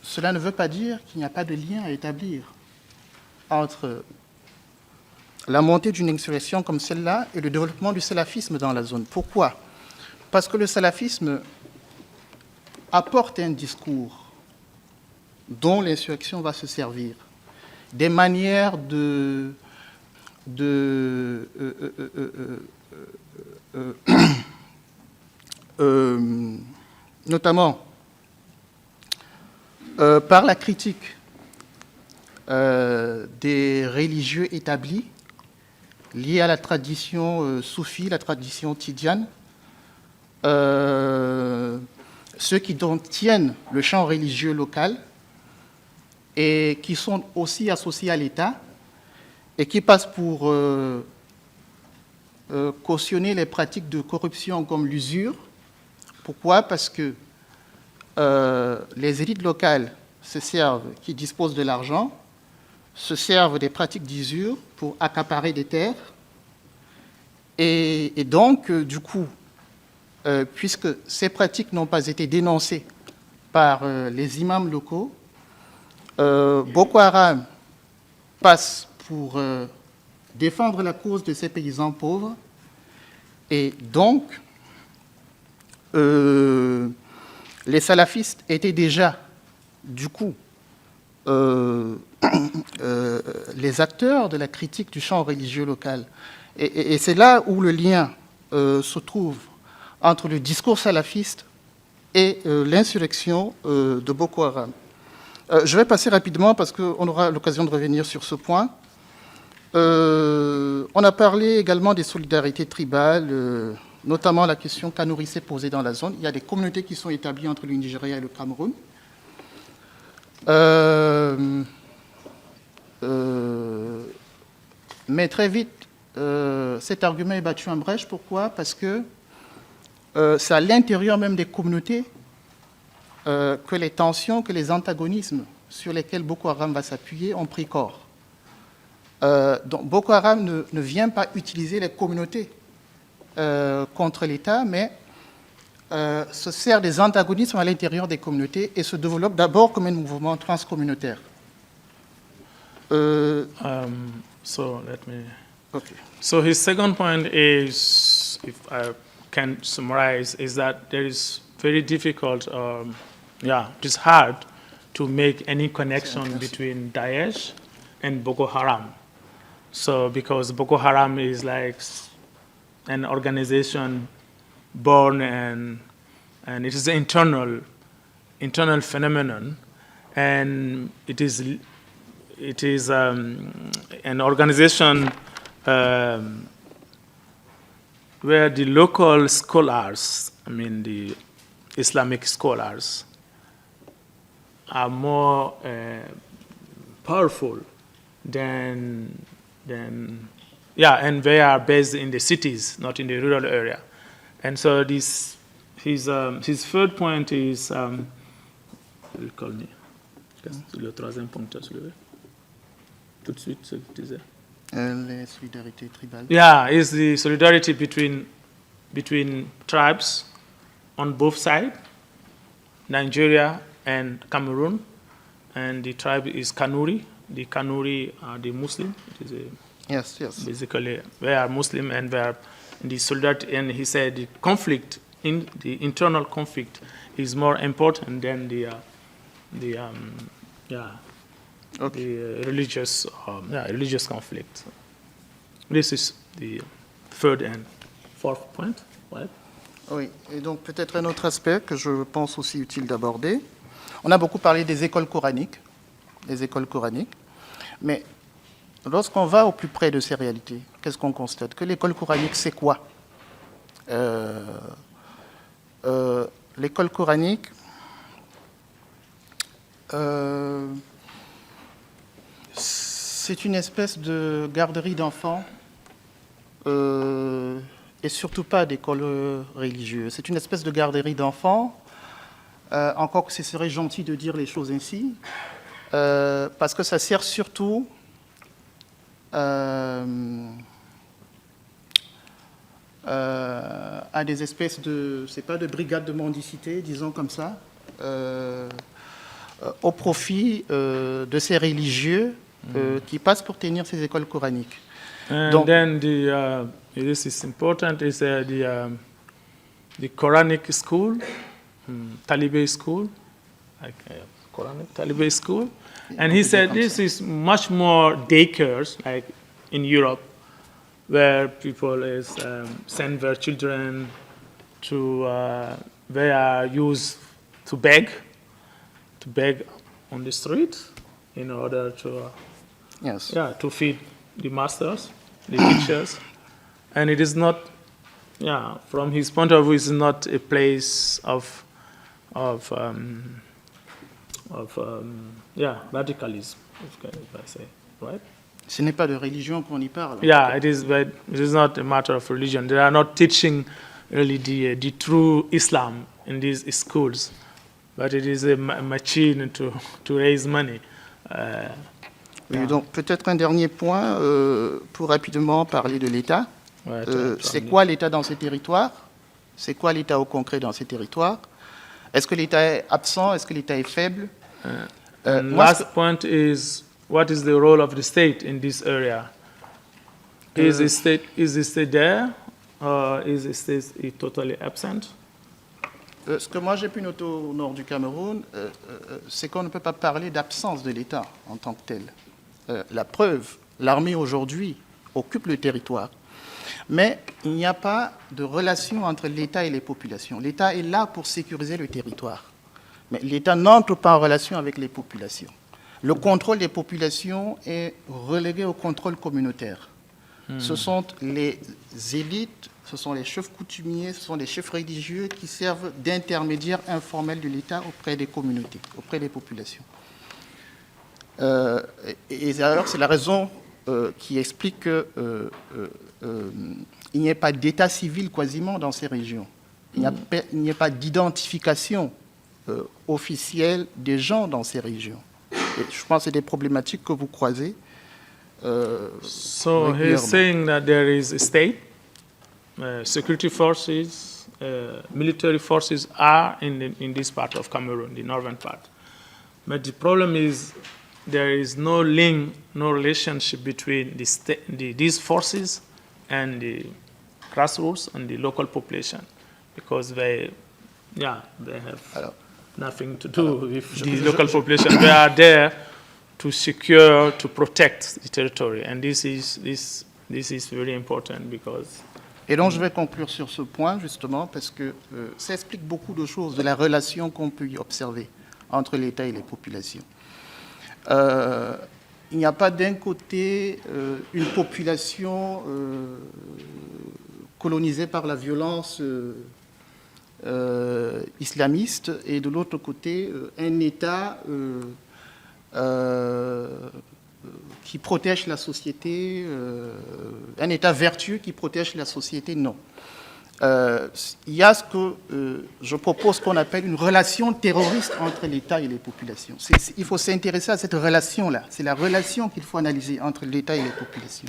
cela ne veut pas dire qu'il n'y a pas de lien à établir entre la montée d'une insurrection comme celle-là et le développement du salafisme dans la zone. Pourquoi? Parce que le salafisme apporte un discours dont l'insurrection va se servir, des manières notamment par la critique des religieux établis liés à la tradition soufie, la tradition tidjane, ceux qui tiennent le champ religieux local et qui sont aussi associés à l'État et qui passent pour cautionner les pratiques de corruption comme l'usure. Pourquoi? Parce que les élites locales qui disposent de l'argent, se servent des pratiques d'usure pour accaparer des terres. Et donc, du coup, puisque ces pratiques n'ont pas été dénoncées par les imams locaux, Boko Haram passe pour défendre la cause de ces paysans pauvres. Et donc, les salafistes étaient déjà, du coup, les acteurs de la critique du champ religieux local. Et c'est là où le lien se trouve entre le discours salafiste et l'insurrection de Boko Haram. Je vais passer rapidement parce qu'on aura l'occasion de revenir sur ce point. On a parlé également des solidarités tribales, notamment la question qu'Anouri s'est posée dans la zone. Il y a des communautés qui sont établies entre le Nigeria et le Cameroun. Mais très vite, cet argument est battu en brèche. Pourquoi? Parce que c'est à l'intérieur même des communautés que les tensions, que les antagonismes sur lesquels Boko Haram va s'appuyer ont pris corps. Donc Boko Haram ne vient pas utiliser les communautés contre l'État, mais se sert des antagonismes à l'intérieur des communautés et se développe d'abord comme un mouvement transcommunautaire. So let me... Okay. So his second point is, if I can summarize, is that there is very difficult, it is hard to make any connection between Daesh and Boko Haram. So because Boko Haram is like an organization born and it is an internal phenomenon, and it is an organization where the local scholars, I mean the Islamic scholars, are more powerful than and they are based in the cities, not in the rural area. And so his third point is, call me. Le troisième point que tu as soulevé. Tout de suite, ce que tu disais. Les solidarités tribales. Yeah, is the solidarity between tribes on both sides, Nigeria and Cameroon, and the tribe is Kanuri. The Kanuri are the Muslim. It is Yes. basically they are Muslim, and they are in the solidarity. And he said the conflict, the internal conflict, is more important than the religious conflict. This is the third and fourth point. Right? Oui, et donc peut-être un autre aspect que je pense aussi utile d'aborder. On a beaucoup parlé des écoles coraniques, mais lorsqu'on va au plus près de ces réalités, qu'est-ce qu'on constate? Que l'école coranique, c'est quoi? L'école coranique, c'est une espèce de garderie d'enfants et surtout pas d'école religieuse. C'est une espèce de garderie d'enfants, encore que ce serait gentil de dire les choses ainsi, parce que ça sert surtout à des espèces de, c'est pas de brigades de mendicité, disons comme ça, au profit de ces religieux qui passent pour tenir ces écoles coraniques. And Donc, then this is important, is the Quranic school, Taliban school, like Quranic Taliban school. And he said this is much more daycares, like in Europe, where people send their children to, they are used to beg on the street in order to, yes. to feed the masters, the teachers. And it is not, from his point of view, it's not a place of radicalism, if I say, right? Ce n'est pas de religion qu'on y parle. Yeah, it is, but it is not a matter of religion. They are not teaching really the true Islam in these schools, but it is a machine to raise money. Oui, donc peut-être un dernier point pour rapidement parler de l'État. Ouais, c'est quoi l'État dans ces territoires? C'est quoi l'État au concret dans ces territoires? Est-ce que l'État est absent? Est-ce que l'État est faible? Last point is, what is the role of the state in this area? Is the state there, or is the state totally absent? Ce que moi j'ai pu noter au nord du Cameroun, c'est qu'on ne peut pas parler d'absence de l'État en tant que tel. La preuve, l'armée aujourd'hui occupe le territoire, mais il n'y a pas de relation entre l'État et les populations. L'État est là pour sécuriser le territoire, mais l'État n'entre pas en relation avec les populations. Le contrôle des populations est relégué au contrôle communautaire. Ce sont les élites, ce sont les chefs coutumiers, ce sont les chefs religieux qui servent d'intermédiaires informels de l'État auprès des communautés, auprès des populations. Et d'ailleurs, c'est la raison qui explique qu'il n'y ait pas d'état civil quasiment dans ces régions. Il n'y a pas d'identification officielle des gens dans ces régions. Et je pense que c'est des problématiques que vous croisez. So he's saying that there is a state, security forces, military forces are in this part of Cameroon, the northern part. But the problem is there is no link, no relationship between these forces and the grassroots and the local population, because they have nothing to do with the local population. They are there to secure, to protect the territory, and this is very important because Et donc, je vais conclure sur ce point, justement, parce que ça explique beaucoup de choses, de la relation qu'on peut y observer entre l'État et les populations. Il n'y a pas d'un côté une population colonisée par la violence islamiste et de l'autre côté un État qui protège la société, un État vertueux qui protège la société, non. Il y a ce que je propose qu'on appelle une relation terroriste entre l'État et les populations. Il faut s'intéresser à cette relation-là. C'est la relation qu'il faut analyser entre l'État et les populations,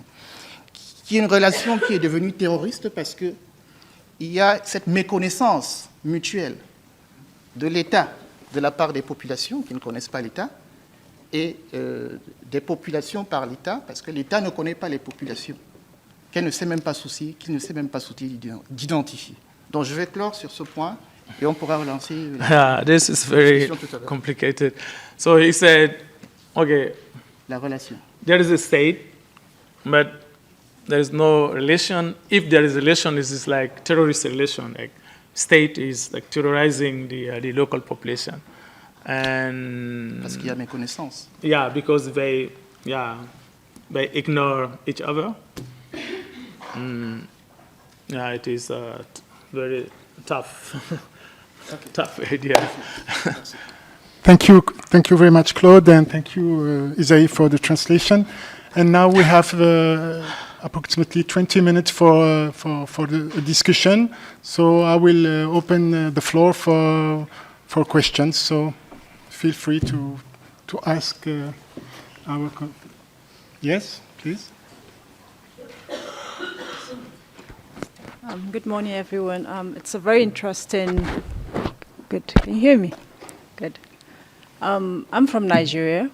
qui est une relation qui est devenue terroriste parce qu'il y a cette méconnaissance mutuelle de l'État de la part des populations qui ne connaissent pas l'État et des populations par l'État, parce que l'État ne connaît pas les populations, qu'elle ne sait même pas soucier, qu'il ne sait même pas soucier d'identifier. Donc je vais clore sur ce point et on pourra relancer Yeah, this is very complicated. So he said, okay, la relation. there is a state, but there is no relation. If there is a relation, this is like terrorist relation. Like state is like terrorizing the local population. And Parce qu'il y a méconnaissance. yeah, because they ignore each other. Yeah, it is very tough, tough idea. Thank you very much, Claude, and thank you, Isaïe, for the translation. And now we have approximately 20 minutes for the discussion. So I will open the floor for questions. So feel free to ask yes, please. Good morning, everyone. It's a very interesting. Good. Can you hear me? Good. I'm from Nigeria,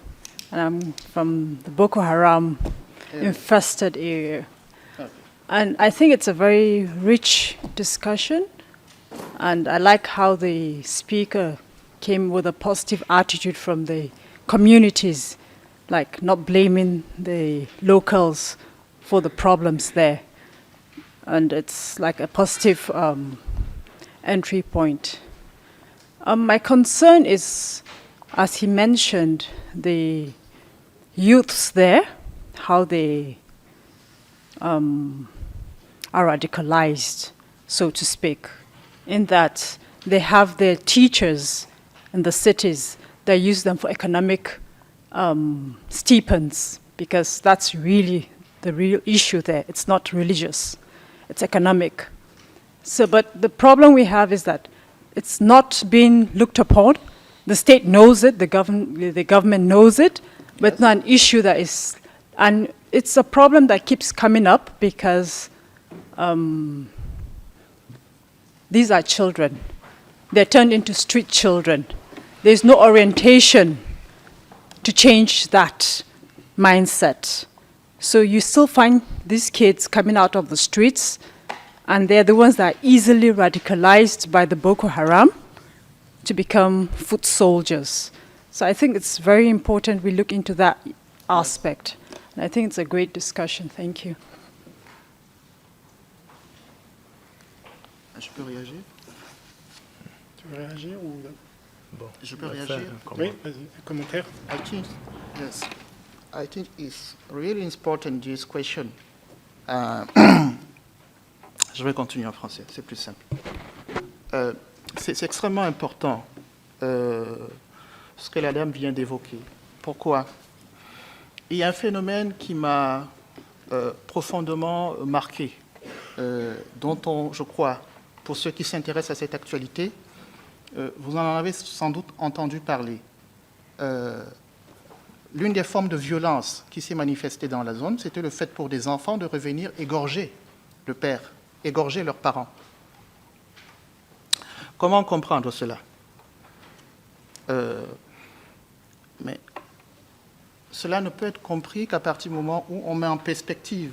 and I'm from the Boko Haram infested area. And I think it's a very rich discussion, and I like how the speaker came with a positive attitude from the communities, like not blaming the locals for the problems there. And it's like a positive entry point. My concern is, as he mentioned, the youths there, how they are radicalized, so to speak, in that they have their teachers in the cities, they use them for economic stipends, because that's really the real issue there. It's not religious. It's economic. So, but the problem we have is that it's not being looked upon. The state knows it, the government knows it, but it's not an issue that is, and it's a problem that keeps coming up because these are children. They're turned into street children. There's no orientation to change that mindset. So you still find these kids coming out of the streets, and they're the ones that are easily radicalized by the Boko Haram to become foot soldiers. So I think it's very important we look into that aspect. And I think it's a great discussion. Thank you. Je peux réagir? Tu veux réagir ou... Bon, Je peux on va réagir? faire un Oui, vas-y, un commentaire. I think it's really important, this question. Je vais continuer en français, c'est plus simple. C'est extrêmement important ce que la dame vient d'évoquer. Pourquoi? Il y a un phénomène qui m'a profondément marqué, dont je crois, pour ceux qui s'intéressent à cette actualité, vous en avez sans doute entendu parler. L'une des formes de violence qui s'est manifestée dans la zone, c'était le fait pour des enfants de revenir égorger le père, égorger leurs parents. Comment comprendre cela? Mais cela ne peut être compris qu'à partir du moment où on met en perspective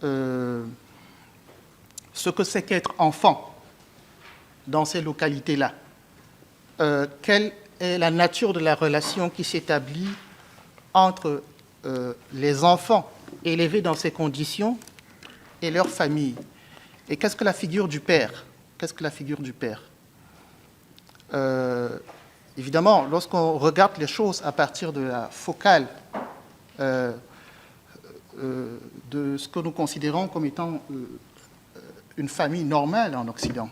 ce que c'est qu'être enfant dans ces localités-là. Quelle est la nature de la relation qui s'établit entre les enfants élevés dans ces conditions et leurs familles? Et qu'est-ce que la figure du père? Qu'est-ce que la figure du père? Évidemment, lorsqu'on regarde les choses à partir de la focale de ce que nous considérons comme étant une famille normale en Occident,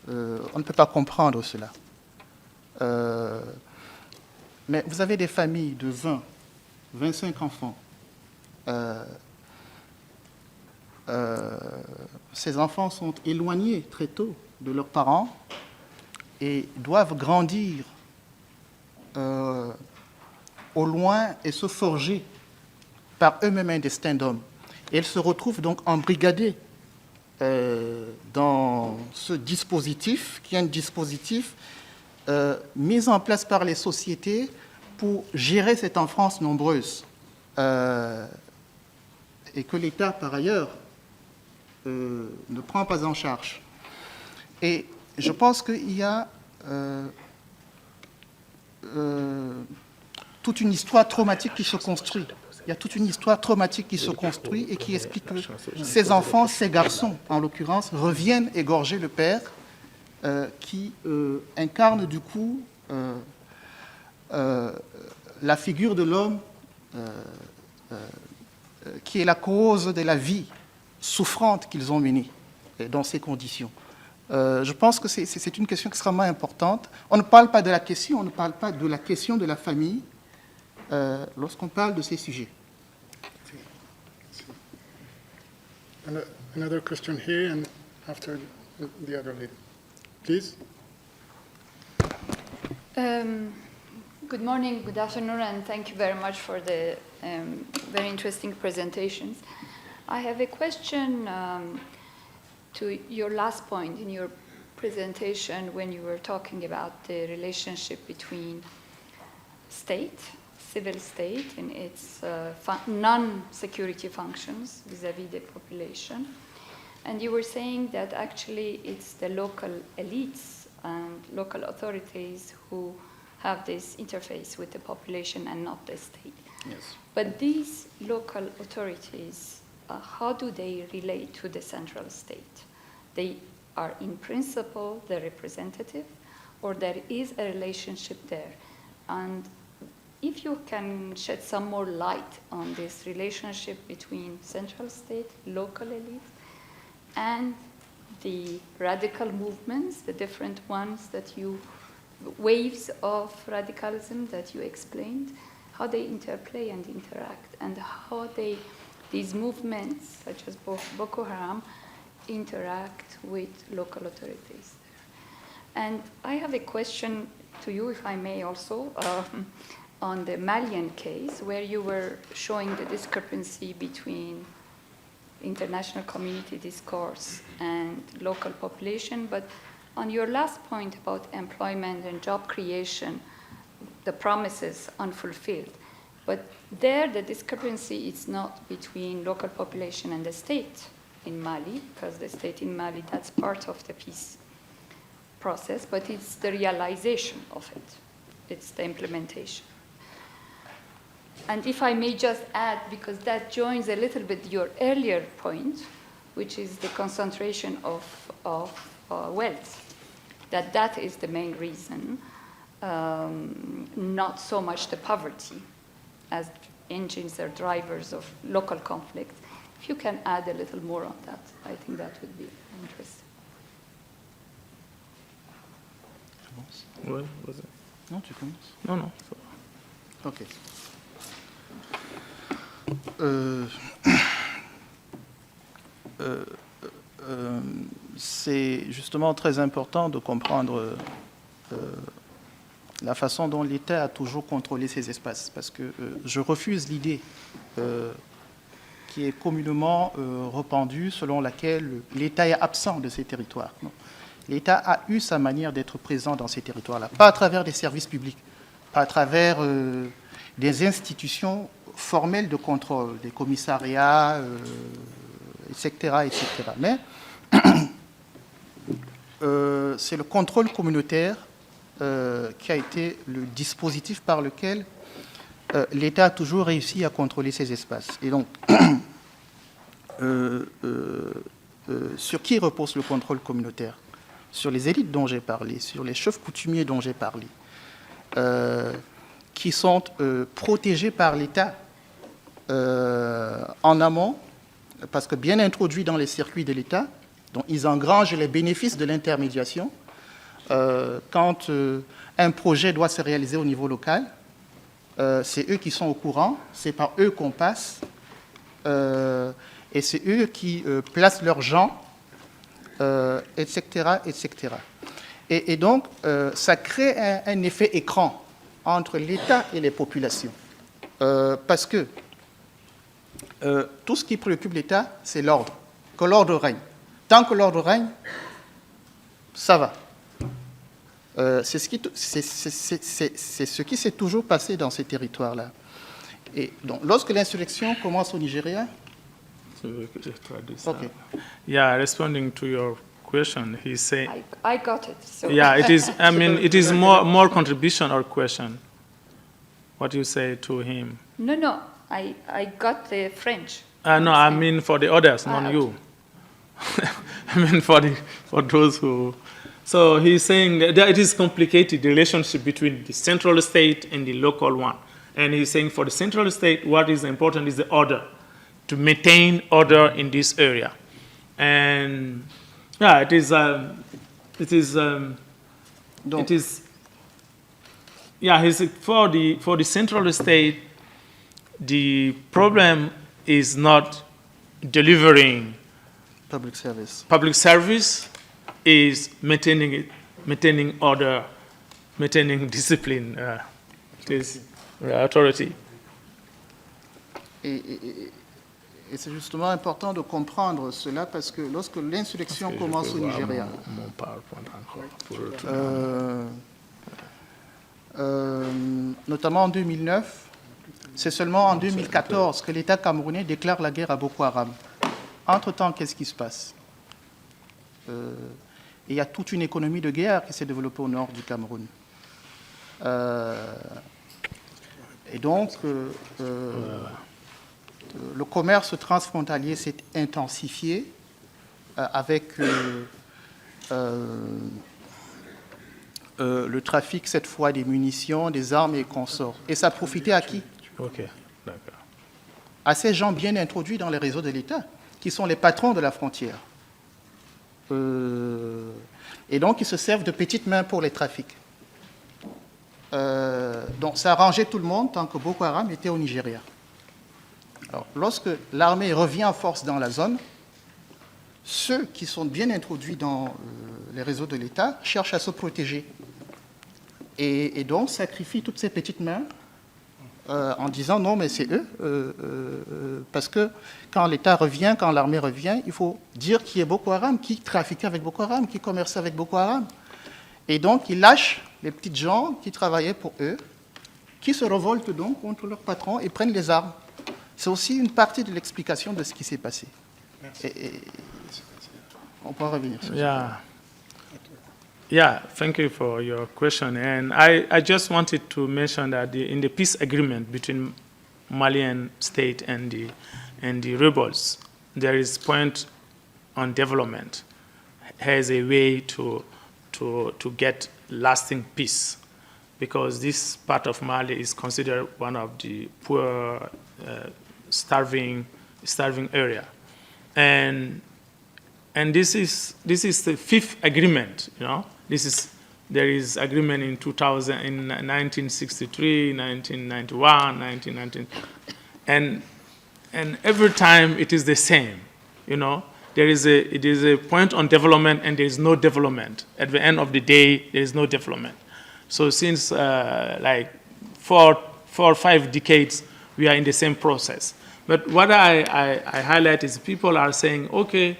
on ne peut pas comprendre cela. Mais vous avez des familles de 20, 25 enfants. Ces enfants sont éloignés très tôt de leurs parents et doivent grandir au loin et se forger par eux-mêmes un destin d'homme. Et ils se retrouvent donc embrigadés dans ce dispositif, qui est un dispositif mis en place par les sociétés pour gérer cette enfance nombreuse. Et que l'État, par ailleurs, ne prend pas en charge. Et je pense qu'il y a toute une histoire traumatique qui se construit. Il y a toute une histoire traumatique qui se construit et qui explique que ces enfants, ces garçons, en l'occurrence, reviennent égorger le père qui incarne du coup la figure de l'homme qui est la cause de la vie souffrante qu'ils ont menée dans ces conditions. Je pense que c'est une question extrêmement importante. On ne parle pas de la question, on ne parle pas de la question de la famille lorsqu'on parle de ces sujets. Another question here, and after the other lady. Please. Good morning, good afternoon, and thank you very much for the very interesting presentations. I have a question to your last point in your presentation when you were talking about the relationship between state, civil state, and its non-security functions vis-à-vis the population. And you were saying that actually it's the local elites and local authorities who have this interface with the population and not the state. Yes. But these local authorities, how do they relate to the central state? They are in principle the representative, or there is a relationship there? And if you can shed some more light on this relationship between central state, local elite, and the radical movements, the different ones that waves of radicalism that you explained, how they interplay and interact, and how these movements, such as Boko Haram, interact with local authorities. And I have a question to you, if I may also, on the Malian case, where you were showing the discrepancy between international community discourse and local population. But on your last point about employment and job creation, the promises unfulfilled. But there, the discrepancy is not between local population and the state in Mali, because the state in Mali, that's part of the peace process, but it's the realization of it. It's the implementation. And if I may just add, because that joins a little bit your earlier point, which is the concentration of wealth, that is the main reason, not so much the poverty as engines or drivers of local conflict. If you can add a little more on that, I think that would be interesting. Ouais, vas-y. Non, tu commences. Non, non. Ok. C'est justement très important de comprendre la façon dont l'État a toujours contrôlé ces espaces, parce que je refuse l'idée qui est communément répandue selon laquelle l'État est absent de ces territoires. Non. L'État a eu sa manière d'être présent dans ces territoires-là, pas à travers des services publics, pas à travers des institutions formelles de contrôle, des commissariats, etc., etc. Mais c'est le contrôle communautaire qui a été le dispositif par lequel l'État a toujours réussi à contrôler ces espaces. Et donc, sur qui repose le contrôle communautaire? Sur les élites dont j'ai parlé, sur les chefs coutumiers dont j'ai parlé, qui sont protégés par l'État en amont, parce que bien introduits dans les circuits de l'État, dont ils engrangent les bénéfices de l'intermédiation. Quand un projet doit se réaliser au niveau local, c'est eux qui sont au courant, c'est par eux qu'on passe, et c'est eux qui placent leurs gens, etc., etc. Et donc, ça crée un effet écran entre l'État et les populations. Parce que tout ce qui préoccupe l'État, c'est l'ordre, que l'ordre règne. Tant que l'ordre règne, ça va. C'est ce qui s'est toujours passé dans ces territoires-là. Et donc, lorsque l'insurrection commence au Nigeria... Okay. Yeah, responding to your question, he's saying... I got it. So. Yeah, it is, I mean, it is more contribution or question. What you say to him? No, I got the French. No, I mean for the others, not okay. you. I mean for those who... So he's saying that it is complicated, the relationship between the central state and the local one. And he's saying for the central state, what is important is the order, to maintain order in this area. And yeah, for the central state, the problem is not delivering Public service. Public service is maintaining order, maintaining discipline, authority. Et c'est justement important de comprendre cela parce que lorsque l'insurrection commence au Nigeria, notamment en 2009, c'est seulement en 2014 que l'État camerounais déclare la guerre à Boko Haram. Entre-temps, qu'est-ce qui se passe? Il y a toute une économie de guerre qui s'est développée au nord du Cameroun. Et donc, le commerce transfrontalier s'est intensifié avec le trafic, cette fois, des munitions, des armes et consorts. Et ça profitait à qui? Ok, d'accord. À ces gens bien introduits dans les réseaux de l'État, qui sont les patrons de la frontière. Et donc, ils se servent de petites mains pour les trafics. Donc, ça arrangeait tout le monde tant que Boko Haram était au Nigeria. Alors, lorsque l'armée revient en force dans la zone, ceux qui sont bien introduits dans les réseaux de l'État cherchent à se protéger. Et donc, sacrifient toutes ces petites mains en disant non, mais c'est eux, parce que quand l'État revient, quand l'armée revient, il faut dire qui est Boko Haram, qui trafiquait avec Boko Haram, qui commerçait avec Boko Haram. Et donc, ils lâchent les petites gens qui travaillaient pour eux, qui se révoltent donc contre leur patron et prennent les armes. C'est aussi une partie de l'explication de ce qui s'est passé. Et on peut revenir sur ça. Yeah, thank you for your question. And I just wanted to mention that in the peace agreement between Malian state and the rebels, there is point on development as a way to get lasting peace, because this part of Mali is considered one of the poor, starving area, and this is the fifth agreement, you know. There is agreement in 2000, in 1963, 1991, 1990, and every time it is the same, you know. It is a point on development, and there is no development. At the end of the day, there is no development. So since like four or five decades, we are in the same process. But what I highlight is people are saying, okay,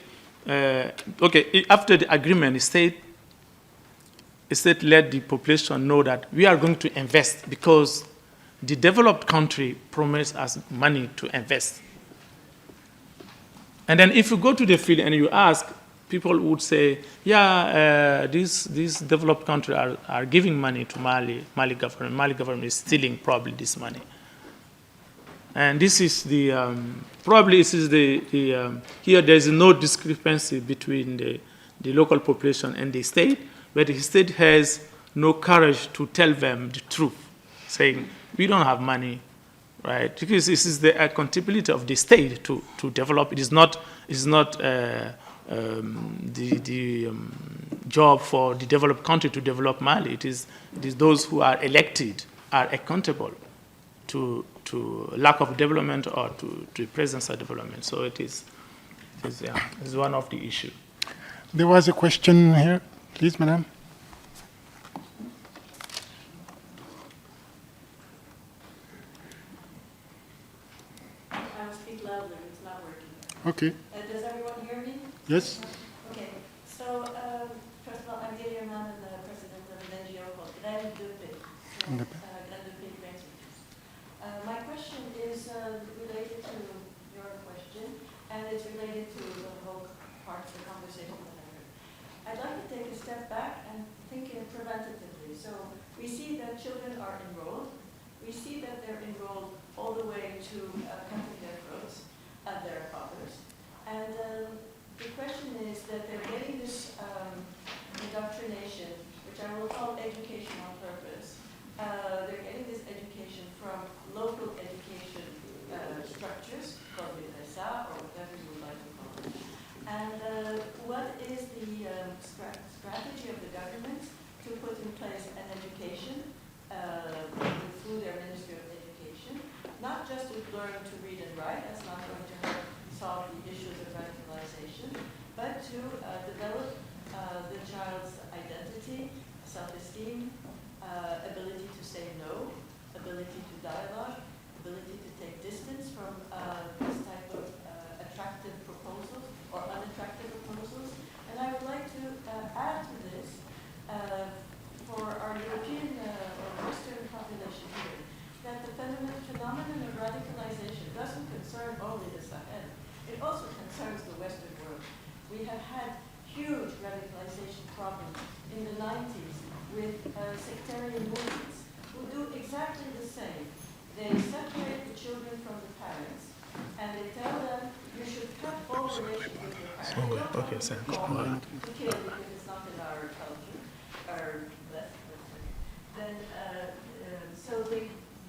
after the agreement, the state let the population know that we are going to invest because the developed country promised us money to invest. And then if you go to the field and you ask, people would say, yeah, these developed countries are giving money to Mali government. Mali government is stealing probably this money. And this is the, probably this is here there is no discrepancy between the local population and the state, but the state has no courage to tell them the truth, saying, we don't have money, right? Because this is the accountability of the state to develop. It is not the job for the developed country to develop Mali. It is those who are elected are accountable to lack of development or to the presence of development. So it is one of the issues. There was a question here. Please, madam. I'll speak louder, it's not working. Okay. Does everyone hear me? Yes. Okay, so first of all, I'm Delia Mann, the president of an NGO called Graines de Paix. Graines de Paix Grains for Peace. My question is related to your question, and it's related to the whole part of the conversation that I heard. I'd like to take a step back and think preventatively. So we see that children are enrolled. We see that they're enrolled all the way to cutting their throats at their fathers. And the question is that they're getting this indoctrination, which I will call education on purpose. They're getting this education from local education structures, called l'État or whatever you would like to call it. And what is the strategy of the government to put in place an education through their Ministry of Education, not just to learn to read and write, that's not going to help solve the issues of radicalization, but to develop the child's identity, self-esteem, ability to say no, ability to dialogue, ability to take distance from this type of attractive proposals or unattractive proposals. And I would like to add to this, for our European or Western population here, that the phenomenon of radicalization doesn't concern only the Sahel. It also concerns the Western world. We have had huge radicalization problems in the 90s with sectarian movements who do exactly the same. They separate the children from the parents, and they tell them, you should cut all relations with your parents. We don't want to call them to kill because it's not in our culture, our left. Then, so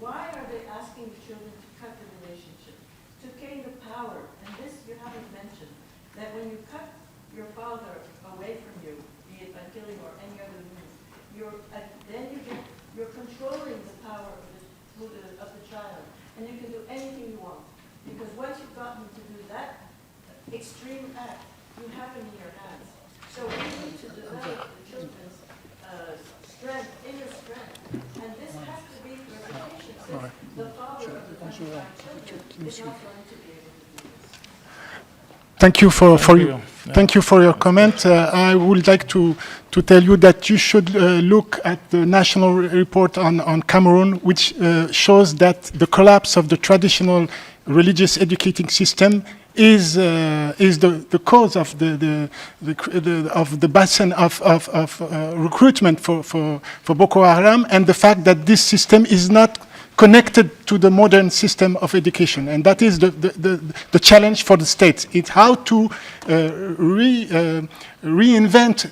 why are they asking the children to cut the relationship? To gain the power, and this you haven't mentioned, that when you cut your father away from you, be it by killing or any other means, you're controlling the power of the child, and you can do anything you want. Because once you've gotten to do that extreme act, you have it in your hands. So we need to develop the children's strength, inner strength, and this has to be verification, since the father of the 25 children is not going to be able to do this. Thank you for your comment. I would like to tell you that you should look at the national report on Cameroon, which shows that the collapse of the traditional religious educating system is the cause of the basin of recruitment for Boko Haram, and the fact that this system is not connected to the modern system of education. And that is the challenge for the states. It's how to reinvent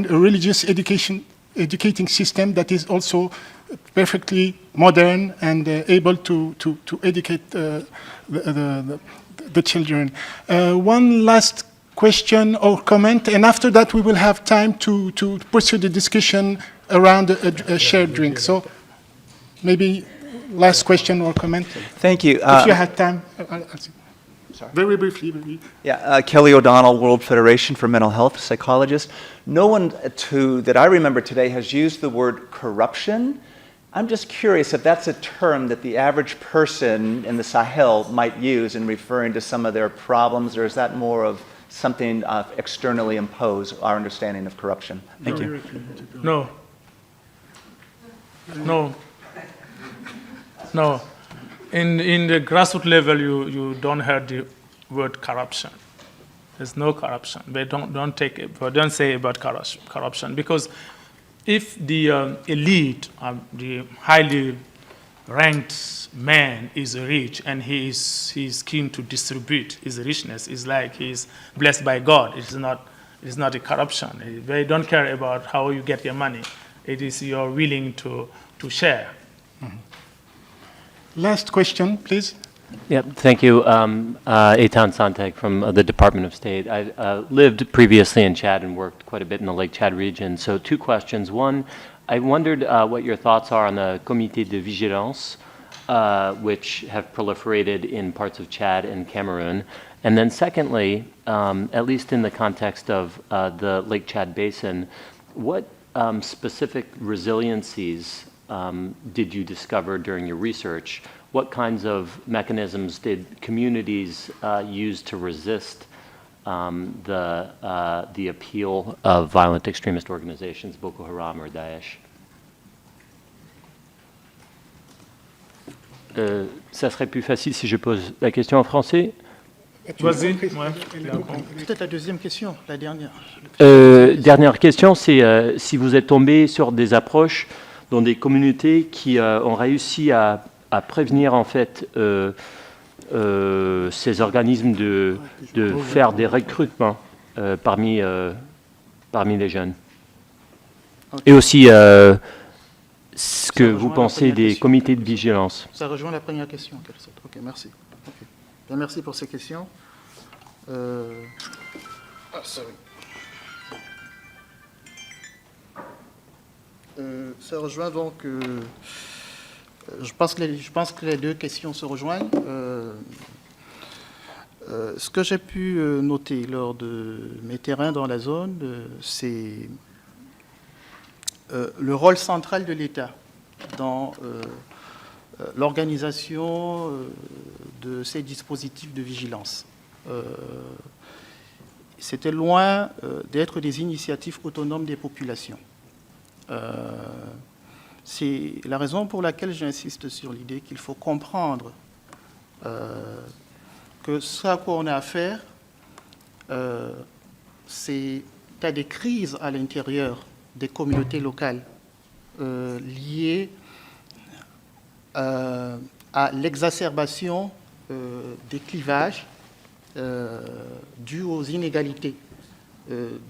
a religious educating system that is also perfectly modern and able to educate the children. One last question or comment, and after that we will have time to pursue the discussion around a shared drink. So maybe last question or comment. Thank you. If you had time. Sorry. Very briefly, maybe. Yeah, Kelly O'Donnell, World Federation for Mental Health, psychologist. No one that I remember today has used the word corruption. I'm just curious if that's a term that the average person in the Sahel might use in referring to some of their problems, or is that more of something externally imposed, our understanding of corruption? Thank you. No. In the grassroots level, you don't hear the word corruption. There's no corruption. They don't say about corruption, because if the elite, the highly ranked man is rich and he's keen to distribute his richness. It's like he's blessed by God. It's not a corruption. They don't care about how you get your money. It is you're willing to share. Last question, please. Yeah, thank you. Eitan Santec from the Department of State. I lived previously in Chad and worked quite a bit in the Lake Chad region. So 2 questions. One, I wondered what your thoughts are on the Comité de Vigilance, which have proliferated in parts of Chad and Cameroon. And then secondly, at least in the context of the Lake Chad Basin, what specific resiliencies did you discover during your research? What kinds of mechanisms did communities use to resist the appeal of violent extremist organizations, Boko Haram or Daesh? Ça serait plus facile si je pose la question en français. Vas-y. Peut-être la deuxième question, la dernière. Dernière question, c'est si vous êtes tombé sur des approches dans des communautés qui ont réussi à prévenir en fait ces organismes de faire des recrutements parmi les jeunes. Okay. Et aussi ce que vous pensez des comités de vigilance. Ça rejoint la première question. Ok, merci. Okay. Bien, merci pour ces questions. Ça rejoint donc. Je pense que les 2 questions se rejoignent. Ce que j'ai pu noter lors de mes terrains dans la zone, c'est le rôle central de l'État dans l'organisation de ces dispositifs de vigilance. C'était loin d'être des initiatives autonomes des populations. C'est la raison pour laquelle j'insiste sur l'idée qu'il faut comprendre que ce à quoi on a affaire, c'est à des crises à l'intérieur des communautés locales liées à l'exacerbation des clivages dus aux inégalités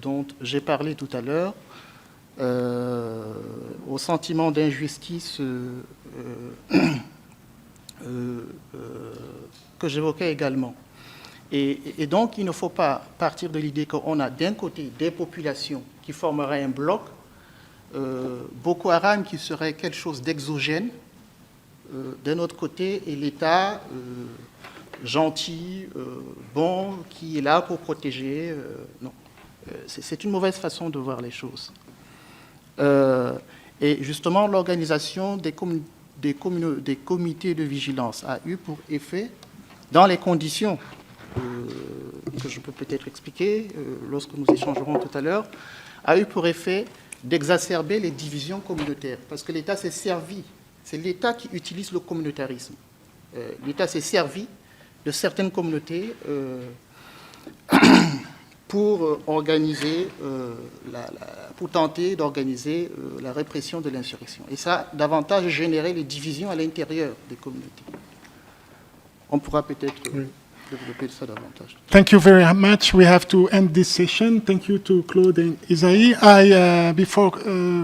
dont j'ai parlé tout à l'heure, au sentiment d'injustice que j'évoquais également. Et donc, il ne faut pas partir de l'idée qu'on a d'un côté des populations qui formeraient un bloc, Boko Haram qui serait quelque chose d'exogène, d'un autre côté, et l'État gentil, bon, qui est là pour protéger. Non, c'est une mauvaise façon de voir les choses. Et justement, l'organisation des comités de vigilance a eu pour effet, dans les conditions que je peux peut-être expliquer lorsque nous échangerons tout à l'heure, a eu pour effet d'exacerber les divisions communautaires. Parce que l'État s'est servi, c'est l'État qui utilise le communautarisme. L'État s'est servi de certaines communautés pour organiser, pour tenter d'organiser la répression de l'insurrection. Et ça a davantage généré les divisions à l'intérieur des communautés. On pourra peut-être développer ça davantage. Thank you very much. We have to end this session. Thank you to Claude and Isaïe. Before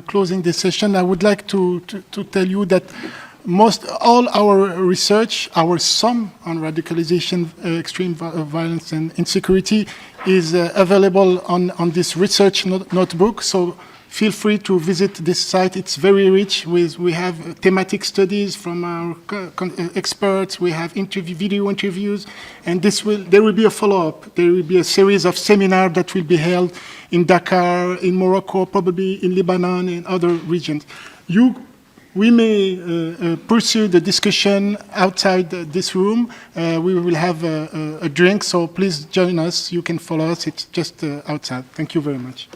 closing this session, I would like to tell you that all our research, our sum on radicalization, extreme violence and insecurity is available on this research notebook. So feel free to visit this site. It's very rich. We have thematic studies from our experts. We have video interviews, and there will be a follow-up. There will be a series of seminars that will be held in Dakar, in Morocco, probably in Lebanon and other regions. We may pursue the discussion outside this room. We will have a drink, so please join us. You can follow us. It's just outside. Thank you very much.